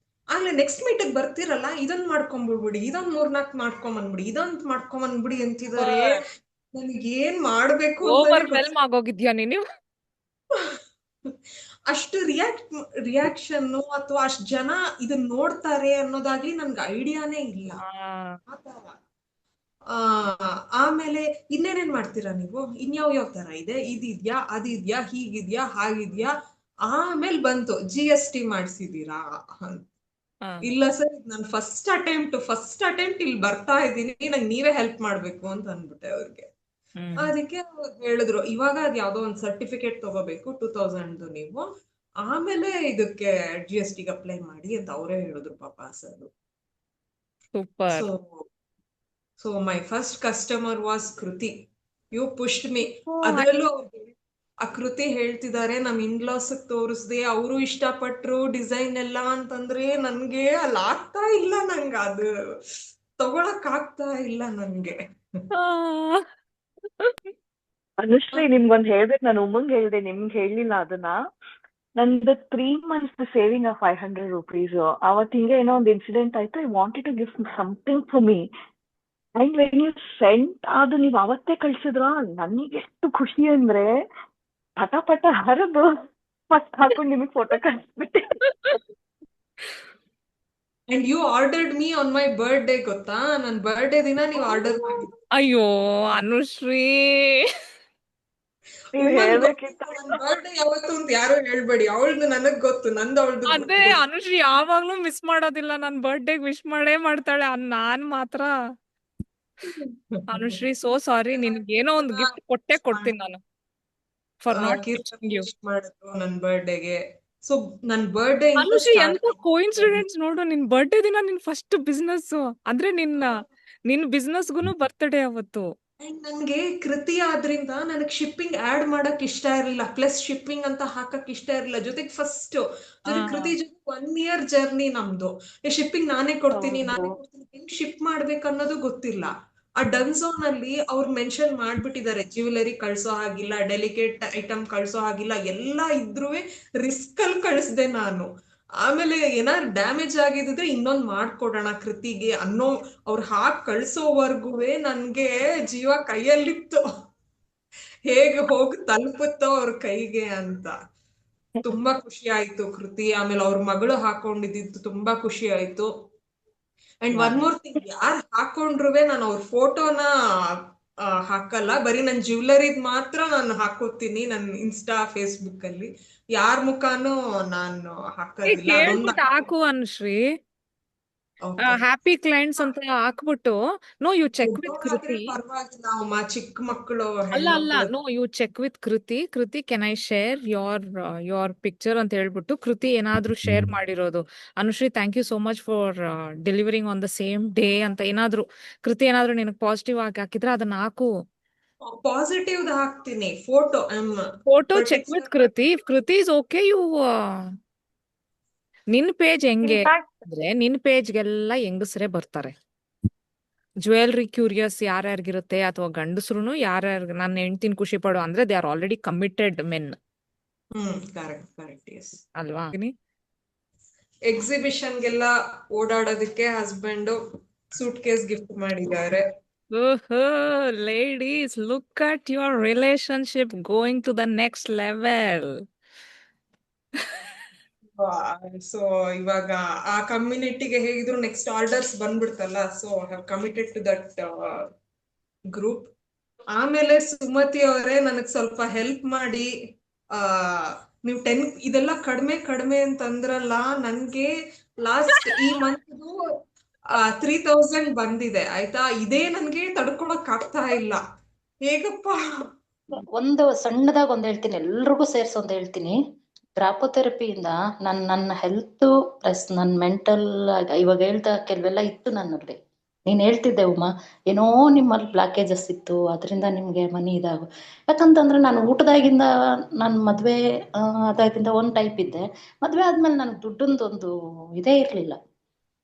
ಆಗ್ಲೇ ನೆಕ್ಸ್ಟ್ ಮೀಟಿಗೆ ಬರ್ತಿರಲ್ಲ, ಇದೊಂದ್ ಮಾಡ್ಕೊಂಡ್ಬಿಡ್ಬಿಡಿ, ಇದೊಂದ್ 3-4 ಮಾಡ್ಕೊಂಬಂದ್ಬಿಡಿ, ಇದೊಂದ್ ಮಾಡ್ಕೊಂಬಂದ್ಬಿಡಿ ಅಂತಿದ್ದಾರೆ. ನನಗೆ ಏನ್ ಮಾಡ್ಬೇಕು ಓವರ್ವೆಲ್ಮ್ ಆಗೋಗಿದ್ಯಾ ನೀನು? ಅಷ್ಟು ರಿಯಾಕ್ಷನ್ ಅಥವಾ ಅಷ್ಟು ಜನ ಇದನ್ನ ನೋಡ್ತಾರೆ ಅನ್ನೋದಾಗ್ಲಿ ನನ್ಗೆ ಐಡಿಯಾನೇ ಇಲ್ಲ ಆ ತರ. ಆಮೇಲೆ ಇನ್ನೇನೇನ್ ಮಾಡ್ತೀರಾ ನೀವು, ಇನ್ಯಾವ ತರ ಇದೆ, ಇದಿದ್ಯಾ ಅದಿದ್ಯಾ ಹೀಗಿದ್ಯಾ ಹಾಗಿದ್ಯಾ, ಆಮೇಲೆ ಬಂತು GST ಮಾಡ್ಸಿದೀರಾ ಅಂತ. ಇಲ್ಲ ಸರ್ ನಾನು ಫಸ್ಟ್ ಅಟೆಂಪ್ಟ್ ಇಲ್ಲಿ ಬರ್ತಾ ಇದ್ದೀನಿ, ನಂಗೆ ನೀವೇ ಹೆಲ್ಪ್ ಮಾಡ್ಬೇಕು ಅಂತ ಅಂದ್ಬಿಟ್ಟೆ ಅವ್ರಿಗೆ. ಅದಕ್ಕೆ ಹೇಳಿದ್ರು ಇವಾಗ ಅದ್ ಯಾವ್ದೋ ಒಂದ್ ಸರ್ಟಿಫಿಕೇಟ್ ತಗೋಬೇಕು 2000 ನೀವು, ಆಮೇಲೆ ಇದಕ್ಕೆ GST ಅಪ್ಲೈ ಮಾಡಿ ಅಂತ ಅವರೇ ಹೇಳಿದ್ರು ಪಾಪ sir. Super. So my first customer was ಕೃತಿ. ಯು ಪುಷ್ಡ್ ಮಿ. ಅದ್ರಲ್ಲೂ ಆ ಕೃತಿ ಹೇಳ್ತಿದ್ದಾರೆ ನಮ್ ಇನ್ಲಾಸ್ ತೋರಿಸ್ದೆ, ಅವರು ಇಷ್ಟಪಟ್ರು ಡಿಸೈನ್ ಎಲ್ಲ ಅಂತಂದ್ರೆ ನನ್ಗೆ ಅಲ್ಲಿ ಆಗ್ತಾ ಇಲ್ಲ, ನಂಗೆ ಅದು ತಗೊಳಕ್ ಆಗ್ತಾ ಇಲ್ಲ ನನ್ಗೆ. ಅನುಶ್ರೀ ನಿಮ್ಗೊಂದ್ ಹೇಳ್ಬೇಕು, ನಾನು ಉಮ್ಮಂಗ್ ಹೇಳ್ದೆ, ನಿಮ್ಗೆ ಹೇಳಿಲ್ಲ ಅದನ್ನ. ನಂದು 3 months ಸೇವಿಂಗ್ 500 rupees. ಅವತ್ತು ಹಿಂಗೆ ಏನೋ ಒಂದು ಇನ್ಸಿಡೆಂಟ್ ಆಯ್ತು. I wanted to give something for me. And when you sent ಅದು ನೀವು ಅವತ್ತೇ ಕಳ್ಸಿದ್ರ, ನನಗೆ ಎಷ್ಟು ಖುಷಿ ಅಂದ್ರೆ ಪಟ ಹರಿದು ಫಸ್ಟ್ ಹಾಕೊಂಡು ನಿಮಗೆ ಫೋಟೋ ಕಳಿಸ್ಬಿಟ್ಟೆ. And you ordered me on my birthday, ಗೊತ್ತಾ? ನನ್ ಬರ್ಡೇ ದಿನ ನೀವು ಆರ್ಡರ್ ಮಾಡಿ. ಅಯ್ಯೋ ಅನುಶ್ರೀ, ನೀವ್ ಹೇಳ್ಬೇಕಿತ್ತು. ನನ್ ಬರ್ಡೇ ಯಾವತ್ತು ಅಂತ ಯಾರು ಹೇಳ್ಬೇಡಿ, ಅವಳ್ದು ನನಗ್ ಗೊತ್ತು, ನಂದು ಅವಳ್ದು ಅದೇ ಅನುಶ್ರೀ ಯಾವಾಗ್ಲೂ ಮಿಸ್ ಮಾಡೋದಿಲ್ಲ, ನನ್ ಬರ್ಡೇ ವಿಶ್ ಮಾಡೇ ಮಾಡ್ತಾಳೆ. ನಾನ್ ಮಾತ್ರ ಅನುಶ್ರೀ ಸೋ ಸಾರಿ, ನಿನ್ಗೇನೋ ಒಂದು ಗಿಫ್ಟ್ ಕೊಟ್ಟೆ ಕೊಡ್ತೀನಿ ನಾನು ಫಾರ್ ನಾಟ್ ವಿಶಿಂಗ್ ಯು. ಮಾಡಿದ್ರು ನನ್ ಬರ್ಡೇಗೆ. ಸೊ ನನ್ ಬರ್ಡೇ ಅನುಶ್ರೀ ಎಂತ ಕೋಇನ್ಸಿಡೆನ್ಸ್ ನೋಡು, ನಿನ್ ಬರ್ಡೇ ದಿನ ನಿನ್ ಫಸ್ಟ್ ಬಿಸ್ನೆಸ್ ಅಂದ್ರೆ ನಿನ್ ಬಿಸ್ನೆಸ್ಗುನು ಬರ್ತ್ಡೇ ಅವತ್ತು. ಅಂಡ್ ನನ್ಗೆ ಕೃತಿ ಆದ್ರಿಂದ ನನಗ್ ಶಿಪ್ಪಿಂಗ್ ಆಡ್ ಮಾಡಕ್ ಇಷ್ಟ ಇರ್ಲಿಲ್ಲ, ಪ್ಲಸ್ ಶಿಪ್ಪಿಂಗ್ ಅಂತ ಹಾಕಕ್ ಇಷ್ಟ ಇರ್ಲಿಲ್ಲ. ಜೊತೆಗೆ ಫಸ್ಟ್ ಕೃತಿ ಜೊತೆ 1 year ಜರ್ನಿ ನಮ್ದು. ಶಿಪ್ಪಿಂಗ್ ನಾನೇ ಕೊಡ್ತೀನಿ ಹೆಂಗ್ ಶಿಪ್ ಮಾಡ್ಬೇಕು ಅನ್ನೋದು ಗೊತ್ತಿಲ್ಲ. ಆ ಡನ್ಝೋನ್ ಅಲ್ಲಿ ಅವ್ರು ಮೆನ್ಷನ್ ಮಾಡ್ಬಿಟ್ಟಿದ್ದಾರೆ, ಜ್ಯುವೆಲರಿ ಕಳ್ಸೋ ಹಾಗಿಲ್ಲ, ಡೆಲಿಕೇಟ್ ಐಟಮ್ ಕಳ್ಸೋ ಹಾಗಿಲ್ಲ, ಎಲ್ಲ ಇದ್ರೂ ರಿಸ್ಕ್ ಅಲ್ಲಿ ಕಳಿಸ್ದೆ ನಾನು. ಆಮೇಲೆ ಏನಾದ್ರು ಡ್ಯಾಮೇಜ್ ಆಗಿದ್ರೆ ಇನ್ನೊಂದ್ ಮಾಡ್ಕೊಡೋಣ ಕೃತಿಗೆ ಅನ್ನೋ ಅವ್ರು ಹಾಕ್ ಕಳ್ಸೋವರ್ಗುವೆ ನನ್ಗೆ ಜೀವ ಕೈಯಲ್ಲಿತ್ತು, ಹೇಗೆ ಹೋಗಿ ತಲುಪುತ್ತೋ ಅವ್ರ ಕೈಗೆ ಅಂತ. ತುಂಬಾ ಖುಷಿ ಆಯ್ತು ಕೃತಿ. ಆಮೇಲೆ ಅವ್ರ ಮಗಳು ಹಾಕೊಂಡಿದ್ದು ತುಂಬಾ ಖುಷಿ ಆಯ್ತು. ಅಂಡ್ ಒನ್ ಮೋರ್ ಥಿಂಗ್, ಯಾರು ಹಾಕೊಂಡ್ರುವೆ ನಾನು ಅವ್ರ ಫೋಟೋನ ಹಾಕಲ್ಲ, ಬರೀ ನನ್ ಜ್ಯುವೆಲರಿದ್ ಮಾತ್ರ ನಾನು ಹಾಕೋತೀನಿ ನನ್ ಇನ್ಸ್ಟಾ ಫೇಸ್ಬುಕ್ ಅಲ್ಲಿ. ಯಾರ ಮುಖಾನು ನಾನು ಹಾಕೋದಿಲ್ಲ. ಹೇಳ್ಬಿಟ್ಟು ಹಾಕು ಅನುಶ್ರೀ, ಹ್ಯಾಪಿ ಕ್ಲೈಂಟ್ಸ್ ಅಂತ ಹಾಕ್ಬಿಟ್ಟು, ನೋ ಯು ಚೆಕ್ ವಿತ್ ಕೃತಿ. ಪರವಾಗಿಲ್ಲ, ಚಿಕ್ಕ ಮಕ್ಕಳು ಅಲ್ಲ no you check with Kriti can I share your picture ಅಂತ ಹೇಳ್ಬಿಟ್ಟು, ಕೃತಿ ಏನಾದ್ರೂ ಶೇರ್ ಮಾಡಿರೋದು, Anushree thank you so much for delivering on the same day ಅಂತ ಏನಾದ್ರು ಕೃತಿ ಏನಾದ್ರು ನಿನಗೆ ಪಾಸಿಟಿವ್ ಆಗಿ ಹಾಕಿದ್ರೆ ಅದನ್ನ ಹಾಕು. ಪಾಸಿಟಿವ್ ಹಾಕ್ತೀನಿ ಫೋಟೋ ಚೆಕ್ ವಿತ್ ಕೃತಿ. ಇಫ್ ಕೃತಿ ಇಸ್ ಓಕೆ, ಯು ನಿನ್ ಪೇಜ್ ಹೆಂಗೆ ಅಂದ್ರೆ ನಿನ್ ಪೇಜ್ಗೆಲ್ಲ ಹೆಂಗಸ್ರೆ ಬರ್ತಾರೆ. ಜ್ಯುವೆಲ್ರಿ ಕ್ಯೂರಿಯಸ್ ಯಾರ್ಯಾರಿಗಿರುತ್ತೆ, ಅಥವಾ ಗಂಡಸ್ರುನು ಯಾರ್ಯಾರು ನನ್ನ ಹೆಂಡ್ತಿನ ಖುಷಿ ಪಡೋ ಅಂದ್ರೆ they are already committed men ಅಲ್ವಾ. ಎಕ್ಸಿಬಿಷನ್ಗೆಲ್ಲ ಓಡಾಡೋದಕ್ಕೆ ಹಸ್ಬೆಂಡ್ ಸೂಟ್ ಕೇಸ್ ಗಿಫ್ಟ್ ಮಾಡಿದ್ದಾರೆ. Ladies, look at your relationship going to the next level. So ಇವಾಗ ಆ ಕಮ್ಯುನಿಟಿಗೆ ಹೇಗಿದ್ರು ನೆಕ್ಸ್ಟ್ ಆರ್ಡರ್ಸ್ ಬಂದ್ಬಿಡ್ತಲ್ಲ, so I have committed to that group. ಆಮೇಲೆ ಸುಮತಿ ಅವರೇ ನನಗ್ ಸ್ವಲ್ಪ ಹೆಲ್ಪ್ ಮಾಡಿ, ನೀವು ಇದೆಲ್ಲ ಕಡಿಮೆ ಅಂತಂದ್ರಲ್ಲ, ನನ್ಗೆ ಲಾಸ್ಟ್ ಈ ಮಂತ್ 3000 ಬಂದಿದೆ ಆಯ್ತಾ. ಇದೇ ನನ್ಗೆ ತಡ್ಕೊಳಕ್ ಆಗ್ತಾ ಇಲ್ಲ, ಹೇಗಪ್ಪ. ಒಂದು ಸಣ್ಣದಾಗ ಒಂದ್ ಹೇಳ್ತೀನಿ, ಎಲ್ರಿಗೂ ಸೇರ್ಸಿ ಒಂದ್ ಹೇಳ್ತೀನಿ. ಗ್ರಾಪೋಥೆರಪಿಯಿಂದ ನನ್ನ ಹೆಲ್ತ್ ಪ್ಲಸ್ ನನ್ನ ಮೆಂಟಲ್ ಇವಾಗ ಹೇಳ್ತಾ ಕೆಲವೆಲ್ಲ ಇತ್ತು ನನ್ನಲ್ಲಿ. ನೀನ್ ಹೇಳ್ತಿದ್ದೆ ಉಮಾ, ಏನೋ ನಿಮ್ಮಲ್ಲಿ ಬ್ಲಾಕೇಜಸ್ ಇತ್ತು, ಅದರಿಂದ ನಿಮ್ಗೆ ಮನಿ ಇದಾಗು. ಯಾಕಂತಂದ್ರೆ ನಾನು ಊಟದಾಗಿಂದ ನಾನು ಮದ್ವೆ ಅದಾಗಿಂದ ಒಂದ್ ಟೈಪ್ ಇದ್ದೆ. ಮದ್ವೆ ಆದ್ಮೇಲೆ ನನ್ಗೆ ದುಡ್ಡೊಂದೊಂದು ಇದೇ ಇರ್ಲಿಲ್ಲ.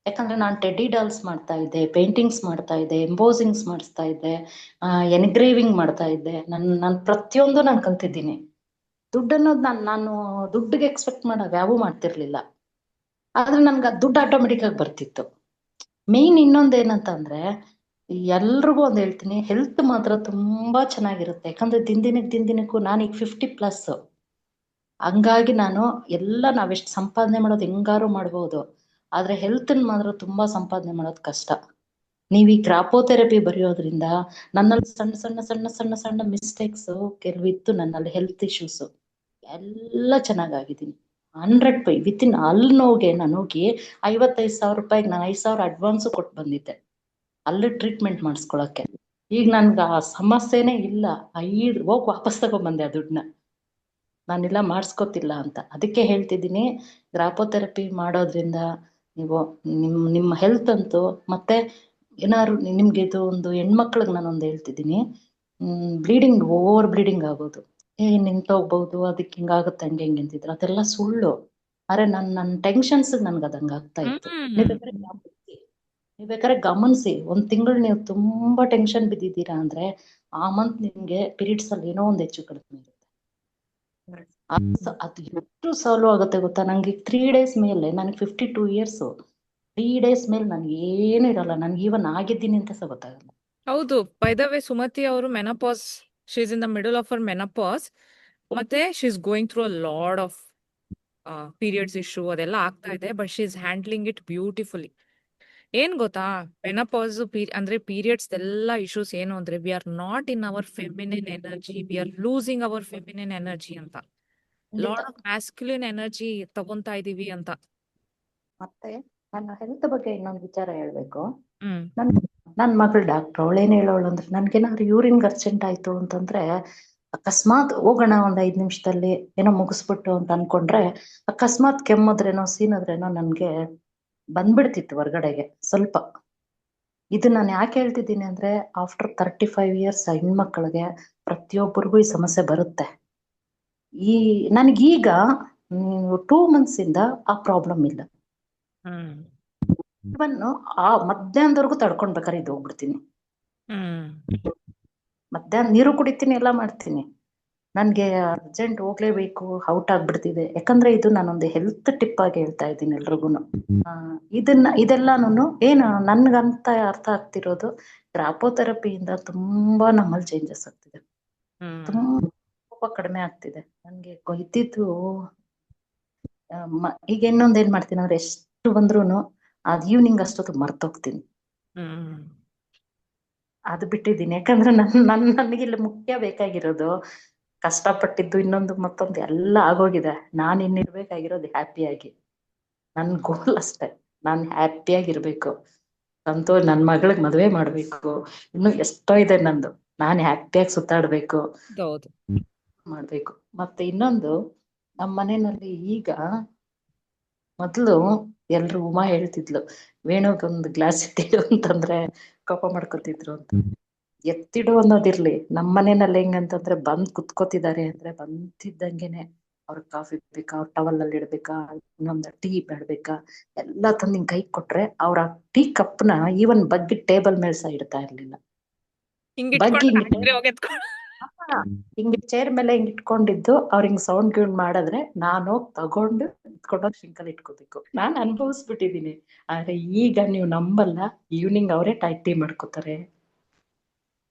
ಯಾಕಂದ್ರೆ ನಾನು ಟೆಡ್ಡಿ ಡಾಲ್ಸ್ ಮಾಡ್ತಾ ಇದ್ದೆ, ಪೇಂಟಿಂಗ್ಸ್ ಮಾಡ್ತಾ ಇದ್ದೆ, ಎಂಬೋಸಿಂಗ್ಸ್ ಮಾಡಿಸ್ತಾ ಇದ್ದೆ, ಎನ್ಗ್ರೇವಿಂಗ್ ಮಾಡ್ತಾ ಇದ್ದೆ. ನಾನು ಪ್ರತಿಯೊಂದು ನಾನು ಕಲ್ತಿದ್ದೀನಿ. ದುಡ್ಡು ಅನ್ನೋದು ನಾನು ದುಡ್ಡಿಗೆ ಎಕ್ಸ್ಪೆಕ್ಟ್ ಮಾಡೋದು ಯಾವೂ ಮಾಡ್ತಿರ್ಲಿಲ್ಲ. ಆದ್ರೆ ನನ್ಗೆ ಆ ದುಡ್ಡು ಆಟೋಮೆಟಿಕ್ ಆಗಿ ಬರ್ತಿತ್ತು. ಮೇನ್ ಇನ್ನೊಂದೇನಂತಂದ್ರೆ, ಎಲ್ರಿಗೂ ಒಂದ್ ಹೇಳ್ತೀನಿ, ಹೆಲ್ತ್ ಮಾತ್ರ ತುಂಬಾ ಚೆನ್ನಾಗಿರುತ್ತೆ. ಯಾಕಂದ್ರೆ ದಿನದಿನಕ್ಕೂ ನಾನೀಗ 50+. ಹಂಗಾಗಿ ನಾನು ಎಲ್ಲ ನಾವೆಷ್ಟು ಸಂಪಾದನೆ ಮಾಡೋದು ಹೆಂಗಾರು ಮಾಡ್ಬೋದು, ಆದ್ರೆ ಹೆಲ್ತನ್ ಮಾತ್ರ ತುಂಬಾ ಸಂಪಾದನೆ ಮಾಡೋದು ಕಷ್ಟ. ನೀವ್ ಈ ಗ್ರಾಪೋಥೆರಪಿ ಬರೆಯೋದ್ರಿಂದ ನನ್ನಲ್ಲಿ ಸಣ್ಣ ಸಣ್ಣ ಸಣ್ಣ ಸಣ್ಣ ಸಣ್ಣ ಮಿಸ್ಟೇಕ್ಸ್ ಕೆಲವಿತ್ತು, ನನ್ನಲ್ಲಿ ಹೆಲ್ತ್ ಇಶ್ಯೂಸ್ ಎಲ್ಲ ಚೆನ್ನಾಗಾಗಿದ್ದೀನಿ 100 ವಿತಿನ್. ಅಲ್ಲಿ ನೋಗೆ ನಾನು ಹೋಗಿ 55,000 ರೂಪಾಯಿಗೆ ನಾನು 5,000 ಅಡ್ವಾನ್ಸ್ ಕೊಟ್ಟು ಬಂದಿದ್ದೆ ಅಲ್ಲಿ ಟ್ರೀಟ್ಮೆಂಟ್ ಮಾಡಿಸ್ಕೊಳಕ್ಕೆ. ಈಗ ನನ್ಗೆ ಆ ಸಮಸ್ಯೆನೇ ಇಲ್ಲ, ಹೋಗಿ ವಾಪಸ್ ತಗೊಂಡ್ಬಂದೆ ಆ ದುಡ್ಡನ್ನ, ನಾನಿಲ್ಲ ಮಾಡಿಸ್ಕೊತಿಲ್ಲ ಅಂತ. ಅದಕ್ಕೆ ಹೇಳ್ತಿದ್ದೀನಿ, ಗ್ರಾಪೋಥೆರಪಿ ಮಾಡೋದ್ರಿಂದ ನೀವು ನಿಮ್ಮ ಹೆಲ್ತ್ ಅಂತೂ, ಮತ್ತೆ ಏನಾದ್ರು ನಿಮ್ಗೆ ಇದು ಒಂದು ಹೆಣ್ಮಕ್ಳಿಗೆ ನಾನೊಂದು ಹೇಳ್ತಿದ್ದೀನಿ, ಬ್ಲೀಡಿಂಗ್ ಓವರ್ ಬ್ಲೀಡಿಂಗ್ ಆಗೋದು, ನಿಂತೋಗ್ಬೋದು, ಅದಕ್ಕೆ ಹಿಂಗಾಗುತ್ತೆ ಹಂಗೆ ಹಿಂಗೆ ಅಂತಿದ್ರು, ಅದೆಲ್ಲ ಸುಳ್ಳು. ಆದ್ರೆ ನನ್ನ ಟೆನ್ಷನ್ಸ್ ನನ್ಗೆ ಅದಂಗ ಆಗ್ತಾ ಇತ್ತು. ನೀವ್ ಬೇಕಾದ್ರೆ ಗಮನಿಸಿ, 1 ತಿಂಗಳು ನೀವು ತುಂಬಾ ಟೆನ್ಷನ್ ಬಿದ್ದಿದ್ದೀರಾ ಅಂದ್ರೆ ಆ ಮಂತ್ ನಿಮ್ಗೆ ಪೀರಿಯಡ್ಸ್ ಅಲ್ಲಿ ಏನೋ ಒಂದು ಹೆಚ್ಚು ಕಡಿಮೆ ಇರುತ್ತೆ. ಅದು ಎಷ್ಟು ಸಾಲ್ವ್ ಆಗುತ್ತೆ ಗೊತ್ತಾ? ನಂಗೆ 3 days ಮೇಲೆ, ನನಗೆ 52 years, 3 days ಮೇಲೆ ನನ್ಗೆ ಏನು ಇರಲ್ಲ, ನನ್ಗೆ ಈವನ್ ಆಗಿದ್ದೀನಿ ಅಂತ ಸಹ ಗೊತ್ತಾಗಲ್ಲ. ಹೌದು. ಬೈ ದ ವೇ ಸುಮತಿ ಅವರು menopause, she is in the middle of our menopause, ಮತ್ತೆ she is going through a lot of periods issue ಅದೆಲ್ಲ ಆಗ್ತಾ ಇದೆ, but she is handling it beautifully. ಏನ್ ಗೊತ್ತಾ, ಮೆನಪಾಸ್ ಅಂದ್ರೆ ಪೀರಿಯಡ್ಸ್ ಎಲ್ಲ ಇಶ್ಯೂಸ್ ಏನು ಅಂದ್ರೆ, we are not in our feminine energy, we are losing our feminine energy ಅಂತ, ಲಾಡ್ ಆಫ್ ಮ್ಯಾಸ್ಕ್ಯುಲಿನ್ ಎನರ್ಜಿ ತಗೊಂತಾ ಇದೀವಿ ಅಂತ. ಮತ್ತೆ ನನ್ನ ಹೆಲ್ತ್ ಬಗ್ಗೆ ಇನ್ನೊಂದು ವಿಚಾರ ಹೇಳ್ಬೇಕು. ಹ್ಮ್ ನನ್ ಮಗಳು ಡಾಕ್ಟರ್, ಅವಳೇನ್ ಹೇಳೋಳು ಅಂದ್ರೆ, ನನ್ಗೇನಾದ್ರು ಯೂರಿನ್ ಅರ್ಜೆಂಟ್ ಆಯ್ತು ಅಂತಂದ್ರೆ ಅಕಸ್ಮಾತ್ ಹೋಗೋಣ 5 ನಿಮಿಷದಲ್ಲಿ ಏನೋ ಮುಗಿಸ್ಬಿಟ್ಟು ಅಂತ ಅನ್ಕೊಂಡ್ರೆ, ಅಕಸ್ಮಾತ್ ಕೆಮ್ಮದ್ರೇನೋ ಸೀನದ್ರೇನೋ ನನ್ಗೆ ಬಂದ್ಬಿಡ್ತಿತ್ತು ಹೊರ್ಗಡೆಗೆ ಸ್ವಲ್ಪ. ಇದು ನಾನು ಯಾಕೆ ಹೇಳ್ತಿದ್ದೀನಿ ಅಂದ್ರೆ, ಆಫ್ಟರ್ 35 years ಹೆಣ್ಮಕ್ಳಿಗೆ ಪ್ರತಿಯೊಬ್ಬರಿಗೂ ಈ ಸಮಸ್ಯೆ ಬರುತ್ತೆ. ನನಗೀಗ 2 months ಇಂದ ಆ ಪ್ರಾಬ್ಲಮ್ ಇಲ್ಲ. ಇವನ್ ಆ ಮಧ್ಯಾಹ್ನದವರೆಗೂ ತಡ್ಕೊಂಡ್ಬೇಕಾದ್ರೆ ಇದು ಹೋಗ್ಬಿಡ್ತೀನಿ, ಮಧ್ಯಾಹ್ನ ನೀರು ಕುಡಿತೀನಿ, ಎಲ್ಲ ಮಾಡ್ತೀನಿ. ನನ್ಗೆ ಅರ್ಜೆಂಟ್ ಹೋಗ್ಲೇಬೇಕು, ಔಟ್ ಆಗ್ಬಿಡ್ತಿದೆ. ಯಾಕಂದ್ರೆ ಇದು ನಾನೊಂದು ಹೆಲ್ತ್ ಟಿಪ್ ಆಗಿ ಹೇಳ್ತಾ ಇದ್ದೀನಿ ಎಲ್ರಿಗೂ. ಇದೆಲ್ಲಾನು ಏನು ನನ್ಗಂತ ಅರ್ಥ ಆಗ್ತಿರೋದು, ಗ್ರಾಪೋಥೆರಪಿಯಿಂದ ತುಂಬಾ ನಮ್ಮಲ್ಲಿ ಚೇಂಜಸ್ ಆಗ್ತಿದೆ, ತುಂಬಾ ಕಡಿಮೆ ಆಗ್ತಿದೆ. ನನ್ಗೆ ಇದ್ದಿದ್ದು ಈಗ ಇನ್ನೊಂದ್ ಏನ್ ಮಾಡ್ತೀನಿ ಅಂದ್ರೆ, ಎಷ್ಟು ಬಂದ್ರುನು ಅದ್ ಈವ್ನಿಂಗ್ ಅಷ್ಟೊತ್ತು ಮರ್ತೋಗ್ತೀನಿ, ಅದು ಬಿಟ್ಟಿದ್ದೀನಿ. ಯಾಕಂದ್ರೆ ನನಗಿಲ್ಲಿ ಮುಖ್ಯ ಬೇಕಾಗಿರೋದು ಕಷ್ಟಪಟ್ಟಿದ್ದು, ಇನ್ನೊಂದು ಮತ್ತೊಂದು ಎಲ್ಲ ಆಗೋಗಿದೆ. ನಾನು ಇನ್ನಿರ್ಬೇಕಾಗಿರೋದು ಹ್ಯಾಪಿಯಾಗಿ. ನನ್ ಗೋಲ್ ಅಷ್ಟೇ, ನಾನು ಹ್ಯಾಪಿಯಾಗಿರ್ಬೇಕು. ನನ್ ಮಗಳಿಗೆ ಮದ್ವೆ ಮಾಡ್ಬೇಕು, ಇನ್ನು ಎಷ್ಟೋ ಇದೆ ನಂದು. ನಾನು ಹ್ಯಾಪಿಯಾಗಿ ಸುತ್ತಾಡ್ಬೇಕು, ಮಾಡ್ಬೇಕು. ಮತ್ತೆ ಇನ್ನೊಂದು, ನಮ್ಮ ಮನೆಯಲ್ಲಿ ಈಗ, ಮೊದ್ಲು ಎಲ್ರು ಉಮಾ ಹೇಳ್ತಿದ್ಲು, ವೇಣುಗೊಂದು ಗ್ಲಾಸ್ ಎತ್ತಿಡು ಅಂತಂದ್ರೆ ಕೋಪ ಮಾಡ್ಕೊತಿದ್ರು ಅಂತ. ಎತ್ತಿಡು ಅನ್ನೋದಿರ್ಲಿ, ನಮ್ಮ ಮನೆಯಲ್ಲಿ ಹೆಂಗಂತಂದ್ರೆ, ಬಂದ್ ಕುತ್ಕೋತಿದ್ದಾರೆ ಅಂದ್ರೆ ಬಂದಿದ್ದಂಗೆನೆ ಅವ್ರ ಕಾಫಿ ಬೇಕಾ, ಅವ್ರ ಟವಲ್ ಅಲ್ಲಿ ಇಡ್ಬೇಕಾ, ಇನ್ನೊಂದು ಟೀ ಬೇಡ್ಬೇಕಾ, ಎಲ್ಲ ತಂದು ಹಿಂಗ್ ಕೈ ಕೊಟ್ರೆ ಅವ್ರ ಟೀ ಕಪ್ನ ಈವನ್ ಬಗ್ಗಿ ಟೇಬಲ್ ಮೇಲೆ ಸಹ ಇಡ್ತಾ ಇರ್ಲಿಲ್ಲ. ಬಗ್ಗಿ ಹಿಂಗ್ ಚೇರ್ ಮೇಲೆ ಹಿಂಗ್ ಇಟ್ಕೊಂಡಿದ್ದು, ಅವ್ರ ಹಿಂಗ್ ಸೌಂಡ್ ಗೀಳ್ ಮಾಡಿದ್ರೆ ನಾನು ತಗೊಂಡು ಇಟ್ಕೊಂಡೋಗಿ ಸಿಂಕಲ್ಲಿ ಇಟ್ಕೋಬೇಕು. ನಾನ್ ಅನುಭವಿಸ್ಬಿಟ್ಟಿದೀನಿ. ಆದ್ರೆ ಈಗ ನೀವು ನಂಬಲ್ಲ, ಈವ್ನಿಂಗ್ ಅವರೇ ಟೀ ಮಾಡ್ಕೋತಾರೆ,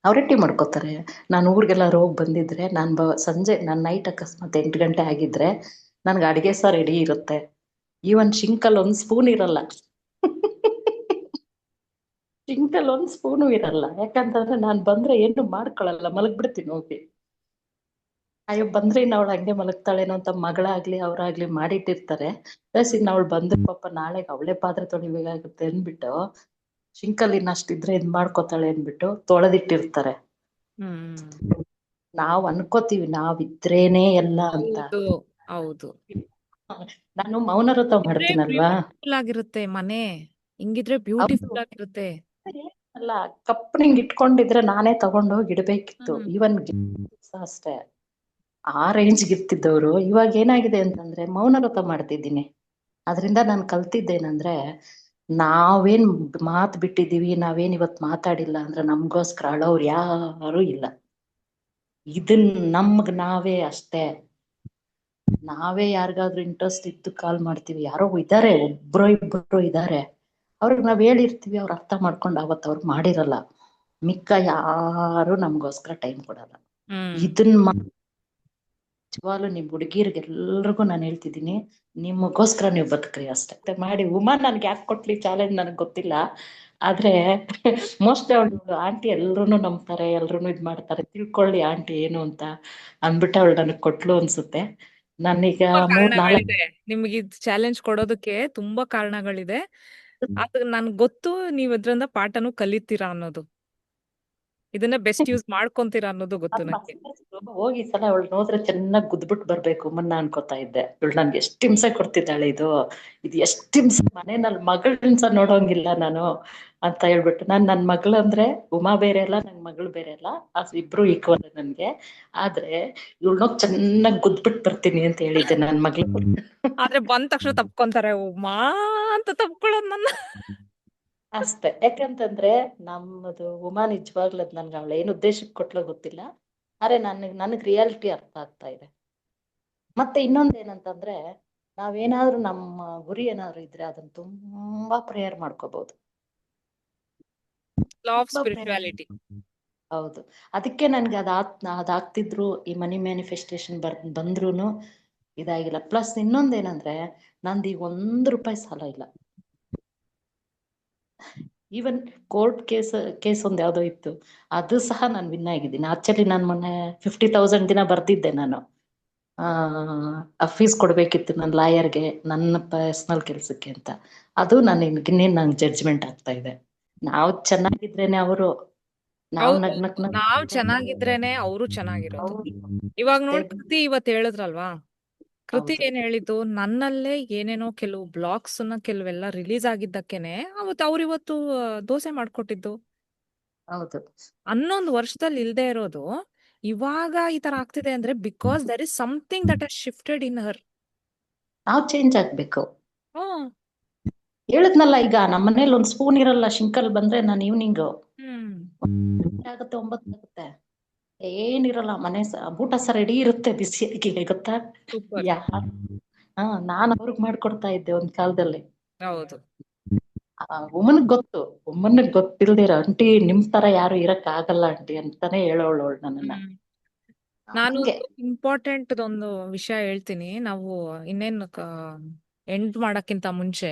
ನಾನು ಊರಿಗೆಲ್ಲ ಹೋಗಿ ಬಂದಿದ್ರೆ, ಸಂಜೆ ನಾನು ನೈಟ್ ಅಕಸ್ಮಾತ್ 8 ಗಂಟೆ ಆಗಿದ್ರೆ ನನ್ಗೆ ಅಡಿಗೆ ಸಹ ರೆಡಿ ಇರುತ್ತೆ. ಈವನ್ ಶಿಂಕಲ್ 1 ಸ್ಪೂನ್ ಇರಲ್ಲ, ಶಿಂಕಲ್ 1 ಸ್ಪೂನು ಇರಲ್ಲ. ಯಾಕಂತಂದ್ರೆ ನಾನ್ ಬಂದ್ರೆ ಏನು ಮಾಡ್ಕೊಳಲ್ಲ, ಮಲಗ್ಬಿಡ್ತೀನಿ ಹೋಗಿ. ಅಯ್ಯೋ ಬಂದ್ರೆ ಇನ್ನು ಅವಳು ಹಂಗೆ ಮಲಗ್ತಾಳೇನೋ ಅಂತ ಮಗಳಾಗ್ಲಿ ಅವ್ರಾಗ್ಲಿ ಮಾಡಿಟ್ಟಿರ್ತಾರೆ. ಪ್ಲಸ್ ಇನ್ನು ಅವಳು ಬಂದ್ರೆ ಪಾಪ ನಾಳೆಗೆ ಅವಳೇ ಪಾತ್ರೆ ತೊಳಿಬೇಕಾಗುತ್ತೆ ಅಂದ್ಬಿಟ್ಟು, ಶಿಂಕಲ್ ಇನ್ನಷ್ಟಿದ್ರೆ ಇದ್ ಮಾಡ್ಕೋತಾಳೆ ಅಂದ್ಬಿಟ್ಟು ತೊಳೆದಿಟ್ಟಿರ್ತಾರೆ. ನಾವ್ ಅನ್ಕೋತೀವಿ ನಾವಿದ್ರೇನೆ ಎಲ್ಲ ಅಂತ. ಹೌದು, ನಾನು ಮೌನ ವ್ರತ ಮಾಡ್ತೀನಲ್ವಾ, ಆಗಿರುತ್ತೆ ಮನೆ, ಹಿಂಗಿದ್ರೆ ಬ್ಯೂಟಿಫುಲ್ ಆಗಿರುತ್ತೆ. ಅಲ್ಲ, ಕಪ್ಪನಿಂಗ್ ಇಟ್ಕೊಂಡಿದ್ರೆ ನಾನೇ ತಗೊಂಡೋಗಿ ಇಡ್ಬೇಕಿತ್ತು. ಈವನ್ ಅಷ್ಟೇ, ಆ ರೇಂಜ್ ಗಿರ್ತಿದ್ದವ್ರು. ಇವಾಗ ಏನಾಗಿದೆ ಅಂತಂದ್ರೆ, ಮೌನ ವ್ರತ ಮಾಡ್ತಿದ್ದೀನಿ. ಅದ್ರಿಂದ ನಾನು ಕಲ್ತಿದ್ದೇನಂದ್ರೆ, ನಾವೇನ್ ಮಾತು ಬಿಟ್ಟಿದೀವಿ, ನಾವೇನ್ ಇವತ್ ಮಾತಾಡಿಲ್ಲ ಅಂದ್ರೆ ನಮ್ಗೋಸ್ಕರ ಅಳೋರು ಯಾರು ಇಲ್ಲ. ಇದನ್ ನಮ್ಗ್ ನಾವೇ ಅಷ್ಟೇ, ನಾವೇ ಯಾರಿಗಾದ್ರೂ ಇಂಟ್ರೆಸ್ಟ್ ಇತ್ತು ಕಾಲ್ ಮಾಡ್ತೀವಿ, ಯಾರೋ ಇದ್ದಾರೆ, ಒಬ್ರು ಇಬ್ಬರು ಇದ್ದಾರೆ, ಅವ್ರಿಗೆ ನಾವ್ ಹೇಳಿರ್ತೀವಿ, ಅವ್ರು ಅರ್ಥ ಮಾಡ್ಕೊಂಡು ಅವತ್ತು ಅವ್ರು ಮಾಡಿರಲ್ಲ. ಮಿಕ್ಕ ಯಾರು ನಮ್ಗೋಸ್ಕರ ಟೈಮ್ ಕೊಡಲ್ಲ. ಇದನ್ ನಿಜವಾಗ್ಲೂ ನಿಮ್ ಹುಡುಗಿರ್ಗೆಲ್ರಿಗೂ ನಾನು ಹೇಳ್ತಿದ್ದೀನಿ, ನಿಮಗೋಸ್ಕರ ನೀವು ಬದುಕ್ರಿ ಅಷ್ಟೇ ಮಾಡಿ. ಉಮಾ ನನ್ಗೆ ಯಾಕೆ ಕೊಟ್ಲಿ ಚಾಲೆಂಜ್ ನನಗೆ ಗೊತ್ತಿಲ್ಲ, ಆದ್ರೆ ಮೋಸ್ಟ್ಲಿ ಅವಳು ಆಂಟಿ ಎಲ್ರು ನಂಬ್ತಾರೆ, ಎಲ್ರು ಇದ್ ಮಾಡ್ತಾರೆ, ತಿಳ್ಕೊಳ್ಳಿ ಆಂಟಿ ಏನು ಅಂತ ಅಂದ್ಬಿಟ್ಟು ಅವಳು ನನಗ್ ಕೊಟ್ಲು ಅನ್ಸುತ್ತೆ. ನಾನೀಗ ತುಂಬಾ 3-4 ಕಾರಣಗಳಿದೆ ನಿಮ್ಗೆ ಇದು ಚಾಲೆಂಜ್ ಕೊಡೋದಕ್ಕೆ, ತುಂಬಾ ಕಾರಣಗಳಿದೆ. ಅದು ನನ್ಗೆ ಗೊತ್ತು, ನೀವ್ ಇದ್ರಿಂದ ಪಾಠನು ಕಲಿತೀರಾ ಅನ್ನೋದು, ಇದನ್ನ ಬೆಸ್ಟ್ ಯೂಸ್ ಮಾಡ್ಕೊಂತೀರಾ ಅನ್ನೋದು ಗೊತ್ತು ನಂಗೆ. ಹೋಗಿ ಈ ಸಲ ಅವಳು ನೋಡಿದ್ರೆ ಚೆನ್ನಾಗಿ ಗುದ್ಬಿಟ್ಟು ಬರ್ಬೇಕು ಮನ್ನ ಅನ್ಕೋತಾ ಇದ್ದೆ. ಇವಳು ನನ್ಗೆ ಎಷ್ಟ್ ಹಿಂಸೆ ಕೊಡ್ತಿದ್ದಾಳೆ, ಇದು ಎಷ್ಟ್ ಹಿಂಸೆ, ಮನೆಯಲ್ಲಿ ಮಗಳ ಹಿಂಸೆ ನೋಡೋಂಗಿಲ್ಲ ನಾನು ಅಂತ ಹೇಳ್ಬಿಟ್ಟು. ನನ್ ಮಗಳು ಅಂದ್ರೆ ಉಮಾ ಬೇರೆ ಅಲ್ಲ, ನನ್ ಮಗಳು ಬೇರೆ ಅಲ್ಲ, ಇಬ್ರು ಈಕ್ವಲ್ ನನ್ಗೆ. ಆದ್ರೆ ಇವಳನ್ನ ಚೆನ್ನಾಗಿ ಗುದ್ಬಿಟ್ಟು ಬರ್ತೀನಿ ಅಂತ ಹೇಳಿದ್ದೆ ನನ್ ಮಗಳು. ಆದ್ರೆ ಬಂದ ತಕ್ಷಣ ತಪ್ಕೊಂತಾರೆ, ಉಮಾ ಅಂತ ತಪ್ಕೊಳ್ಳೋದ್ ನನ್ನ. ಅಷ್ಟೇ. ಯಾಕಂತಂದ್ರೆ ನಮ್ಮದು ಉಮಾ ನಿಜವಾಗ್ಲೂ ನನ್ಗೆ ಅವಳು ಏನ್ ಉದ್ದೇಶಕ್ಕೆ ಕೊಟ್ಲೋ ಗೊತ್ತಿಲ್ಲ, ಆದ್ರೆ ನನಗ್ ರಿಯಾಲಿಟಿ ಅರ್ಥ ಆಗ್ತಾ ಇದೆ. ಮತ್ತೆ ಇನ್ನೊಂದ್ ಏನಂತಂದ್ರೆ, ನಾವೇನಾದ್ರೂ ನಮ್ಮ ಗುರಿ ಏನಾದ್ರು ಇದ್ರೆ ಅದನ್ನ ತುಂಬಾ ಪ್ರೇಯರ್ ಮಾಡ್ಕೋಬಹುದು. ಲಾ ಆಫ್ ತುಂಬಾ prayer. ಸ್ಪಿರಿಚುಯಾಲಿಟಿ. ಹೌದು. ಅದಕ್ಕೆ ನನ್ಗೆ ಅದಾಗ್ತಿದ್ರು ಈ ಮನಿ ಮ್ಯಾನಿಫೆಸ್ಟೇಷನ್ ಬಂದ್ರೂನು ಇದಾಗಿಲ್ಲ. ಪ್ಲಸ್ ಇನ್ನೊಂದೇನಂದ್ರೆ, ನಂದು ಈಗ ₹1 ಸಾಲ ಇಲ್ಲ. ಈವನ್ ಕೋರ್ಟ್ ಕೇಸ್ ಒಂದ್ ಯಾವ್ದೋ ಇತ್ತು, ಅದು ಸಹ ನಾನು ವಿನ್ ಆಗಿದ್ದೀನಿ. ಆಕ್ಚುಲಿ ನಾನು ಮೊನ್ನೆ 50,000 ದಿನ ಬರ್ದಿದ್ದೆ ನಾನು. ಫೀಸ್ ಕೊಡ್ಬೇಕಿತ್ತು ನನ್ನ ಲಾಯರ್ಗೆ, ನನ್ನ ಪರ್ಸನಲ್ ಕೆಲ್ಸಕ್ಕೆ ಅಂತ. ಅದು ಇನ್ನೇನ್ ನಂಗೆ ಜಡ್ಜ್ಮೆಂಟ್ ಆಗ್ತಾ ಇದೆ. ನಾವು ಚೆನ್ನಾಗಿದ್ರೇನೆ ಅವರು, ನಾವು ನಾವ್ ಚೆನ್ನಾಗಿದ್ರೇನೆ ಅವರು ಚೆನ್ನಾಗಿರೋದು. ಇವಾಗ ನೋಡ್ ಕೃತಿ ಇವತ್ ಹೇಳಿದ್ರಲ್ವಾ, ಕೃತಿ ಹೌದು. ಏನ್ ಹೇಳಿದ್ದು, ನನ್ನಲ್ಲೇ ಏನೇನೋ ಕೆಲವು ಬ್ಲಾಕ್ಸ್ ಕೆಲವೆಲ್ಲ ರಿಲೀಸ್ ಆಗಿದ್ದಕ್ಕೇನೆ ಅವತ್ತು ಅವ್ರಿವತ್ತು ದೋಸೆ ಮಾಡ್ಕೊಟ್ಟಿದ್ದು. ಹೌದು. 11 ವರ್ಷದಲ್ಲಿ ಇಲ್ದೇ ಇರೋದು ಇವಾಗ ಈ ತರ ಆಗ್ತಿದೆ ಅಂದ್ರೆ, because there is something that has shifted in her. ನಾವು ಚೇಂಜ್ ಆಗ್ಬೇಕು. ಹೇಳದ್ನಲ್ಲ, ಈಗ ನಮ್ಮ ಮನೇಲಿ ಒಂದ್ ಸ್ಪೂನ್ ಇರಲ್ಲ, ಶಿಂಕಲ್ ಬಂದ್ರೆ ನಾನು ಈವ್ನಿಂಗ್ ಆಗುತ್ತೆ 9 ಆಗುತ್ತೆ, ಏನಿರಲ್ಲ, ಮನೆ ಊಟ ಸಹ ರೆಡಿ ಇರುತ್ತೆ ಬಿಸಿಯಾಗಿ, ಗೊತ್ತಾ. ನಾನು ಅವ್ರಿಗೆ ಮಾಡ್ಕೊಡ್ತಾ ಇದ್ದೆ ಒಂದ್ ಕಾಲದಲ್ಲಿ. ಹೌದು. ಉಮನ್ಗ್ ಗೊತ್ತಿಲ್ದಿರ, ಆಂಟಿ ನಿಮ್ ತರ ಯಾರು ಇರಕ್ ಆಗಲ್ಲ ಆಂಟಿ ಅಂತಾನೆ ಹೇಳೋಳು ನನ್ನನ್ನ. ನಾನು ಇಂಪಾರ್ಟೆಂಟ್ ಒಂದು ವಿಷಯ ಹೇಳ್ತೀನಿ. ನಾವು ಇನ್ನೇನು ಎಂಡ್ ಮಾಡಕ್ಕಿಂತ ಮುಂಚೆ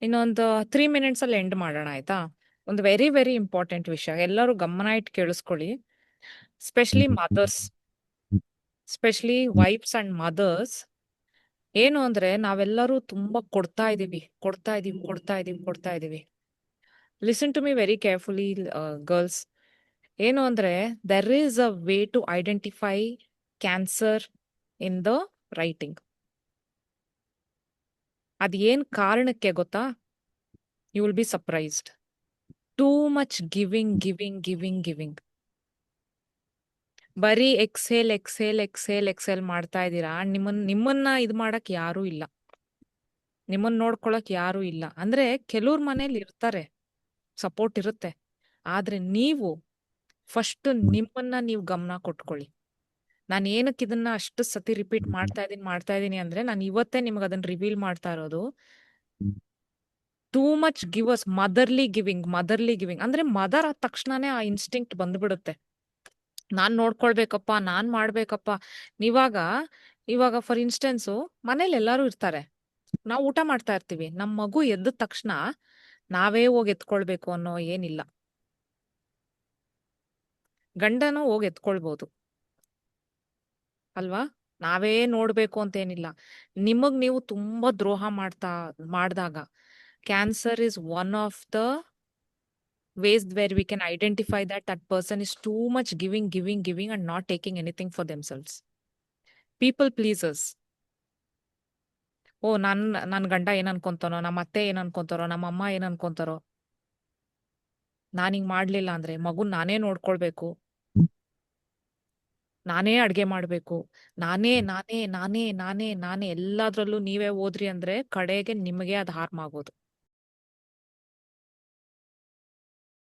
ಇನ್ನೊಂದು 3 minutes ಅಲ್ಲಿ ಎಂಡ್ ಮಾಡೋಣ, ಆಯ್ತಾ? ಒಂದು ವೆರಿ ವೆರಿ ಇಂಪಾರ್ಟೆಂಟ್ ವಿಷಯ, ಎಲ್ಲರೂ ಗಮನ ಇಟ್ಟು ಕೇಳಿಸ್ಕೊಳ್ಳಿ. Specially mothers, specially wives and mothers. ಏನು ಅಂದ್ರೆ, ನಾವೆಲ್ಲರೂ ತುಂಬಾ ಕೊಡ್ತಾ ಇದೀವಿ. Listen to me very carefully girls. ಏನು ಅಂದ್ರೆ, there is a way to identify cancer in the writing. ಅದೇನ್ ಕಾರಣಕ್ಕೆ ಗೊತ್ತಾ? You will be surprised. Too much giving. ಬರೀ ಎಕ್ಸೇಲ್ ಮಾಡ್ತಾ ಇದ್ದೀರಾ. ನಿಮ್ಮನ್ನ ಇದು ಮಾಡಕ್ ಯಾರೂ ಇಲ್ಲ, ನಿಮ್ಮನ್ನ ನೋಡ್ಕೊಳಕ್ ಯಾರೂ ಇಲ್ಲ. ಅಂದ್ರೆ ಕೆಲವ್ರ ಮನೇಲಿ ಇರ್ತಾರೆ, ಸಪೋರ್ಟ್ ಇರುತ್ತೆ, ಆದ್ರೆ ನೀವು ಫಸ್ಟ್ ನಿಮ್ಮನ್ನ ನೀವು ಗಮನ ಕೊಟ್ಕೊಳ್ಳಿ. ನಾನು ಏನಕ್ಕೆ ಇದನ್ನ ಅಷ್ಟು ಸತಿ ರಿಪೀಟ್ ಮಾಡ್ತಾ ಇದೀನಿ ಅಂದ್ರೆ, ನಾನು ಇವತ್ತೇ ನಿಮ್ಗೆ ಅದನ್ನ ರಿವೀಲ್ ಮಾಡ್ತಾ ಇರೋದು. Too much givers, motherly giving ಅಂದ್ರೆ ಮದರ್ ಆದ ತಕ್ಷಣನೇ ಆ ಇನ್ಸ್ಟಿಂಕ್ಟ್ ಬಂದ್ಬಿಡುತ್ತೆ. ನಾನ್ ನೋಡ್ಕೊಳ್ಬೇಕಪ್ಪ, ನಾನ್ ಮಾಡ್ಬೇಕಪ್ಪ. ಇವಾಗ ಫಾರ್ ಇನ್ಸ್ಟೆನ್ಸು, ಮನೇಲಿ ಎಲ್ಲಾರು ಇರ್ತಾರೆ, ನಾವು ಊಟ ಮಾಡ್ತಾ ಇರ್ತೀವಿ, ನಮ್ಮ ಮಗು ಎದ್ದ ತಕ್ಷಣ ನಾವೇ ಹೋಗಿ ಎತ್ಕೊಳ್ಬೇಕು ಅನ್ನೋ ಏನಿಲ್ಲ. ಗಂಡನೂ ಹೋಗಿ ಎತ್ಕೊಳ್ಬಹುದು ಅಲ್ವಾ, ನಾವೇ ನೋಡ್ಬೇಕು ಅಂತ ಏನಿಲ್ಲ. ನಿಮಗ್ ನೀವು ತುಂಬಾ ದ್ರೋಹ ಮಾಡಿದಾಗ, cancer is one of the ways where we can identify that person is too much giving and not taking anything for themselves. People pleasers. ಓ, ನನ್ ಗಂಡ ಏನ್ ಅನ್ಕೊಂತಾನೋ, ನಮ್ಮ ಅತ್ತೆ ಏನ್ ಅನ್ಕೊಂತಾರೋ, ನಮ್ಮ ಅಮ್ಮ ಏನ್ ಅನ್ಕೊಂತಾರೋ, ನಾನ್ ಹಿಂಗ್ ಮಾಡ್ಲಿಲ್ಲ ಅಂದ್ರೆ ಮಗುನ್ ನಾನೇ ನೋಡ್ಕೊಳ್ಬೇಕು, ನಾನೇ ಅಡ್ಗೆ ಮಾಡ್ಬೇಕು, ನಾನೇ ಎಲ್ಲಾದ್ರಲ್ಲೂ ನೀವೇ ಹೋದ್ರಿ ಅಂದ್ರೆ ಕಡೆಗೆ ನಿಮಗೆ ಅದ್ ಹಾರ್ಮ್ ಆಗೋದು.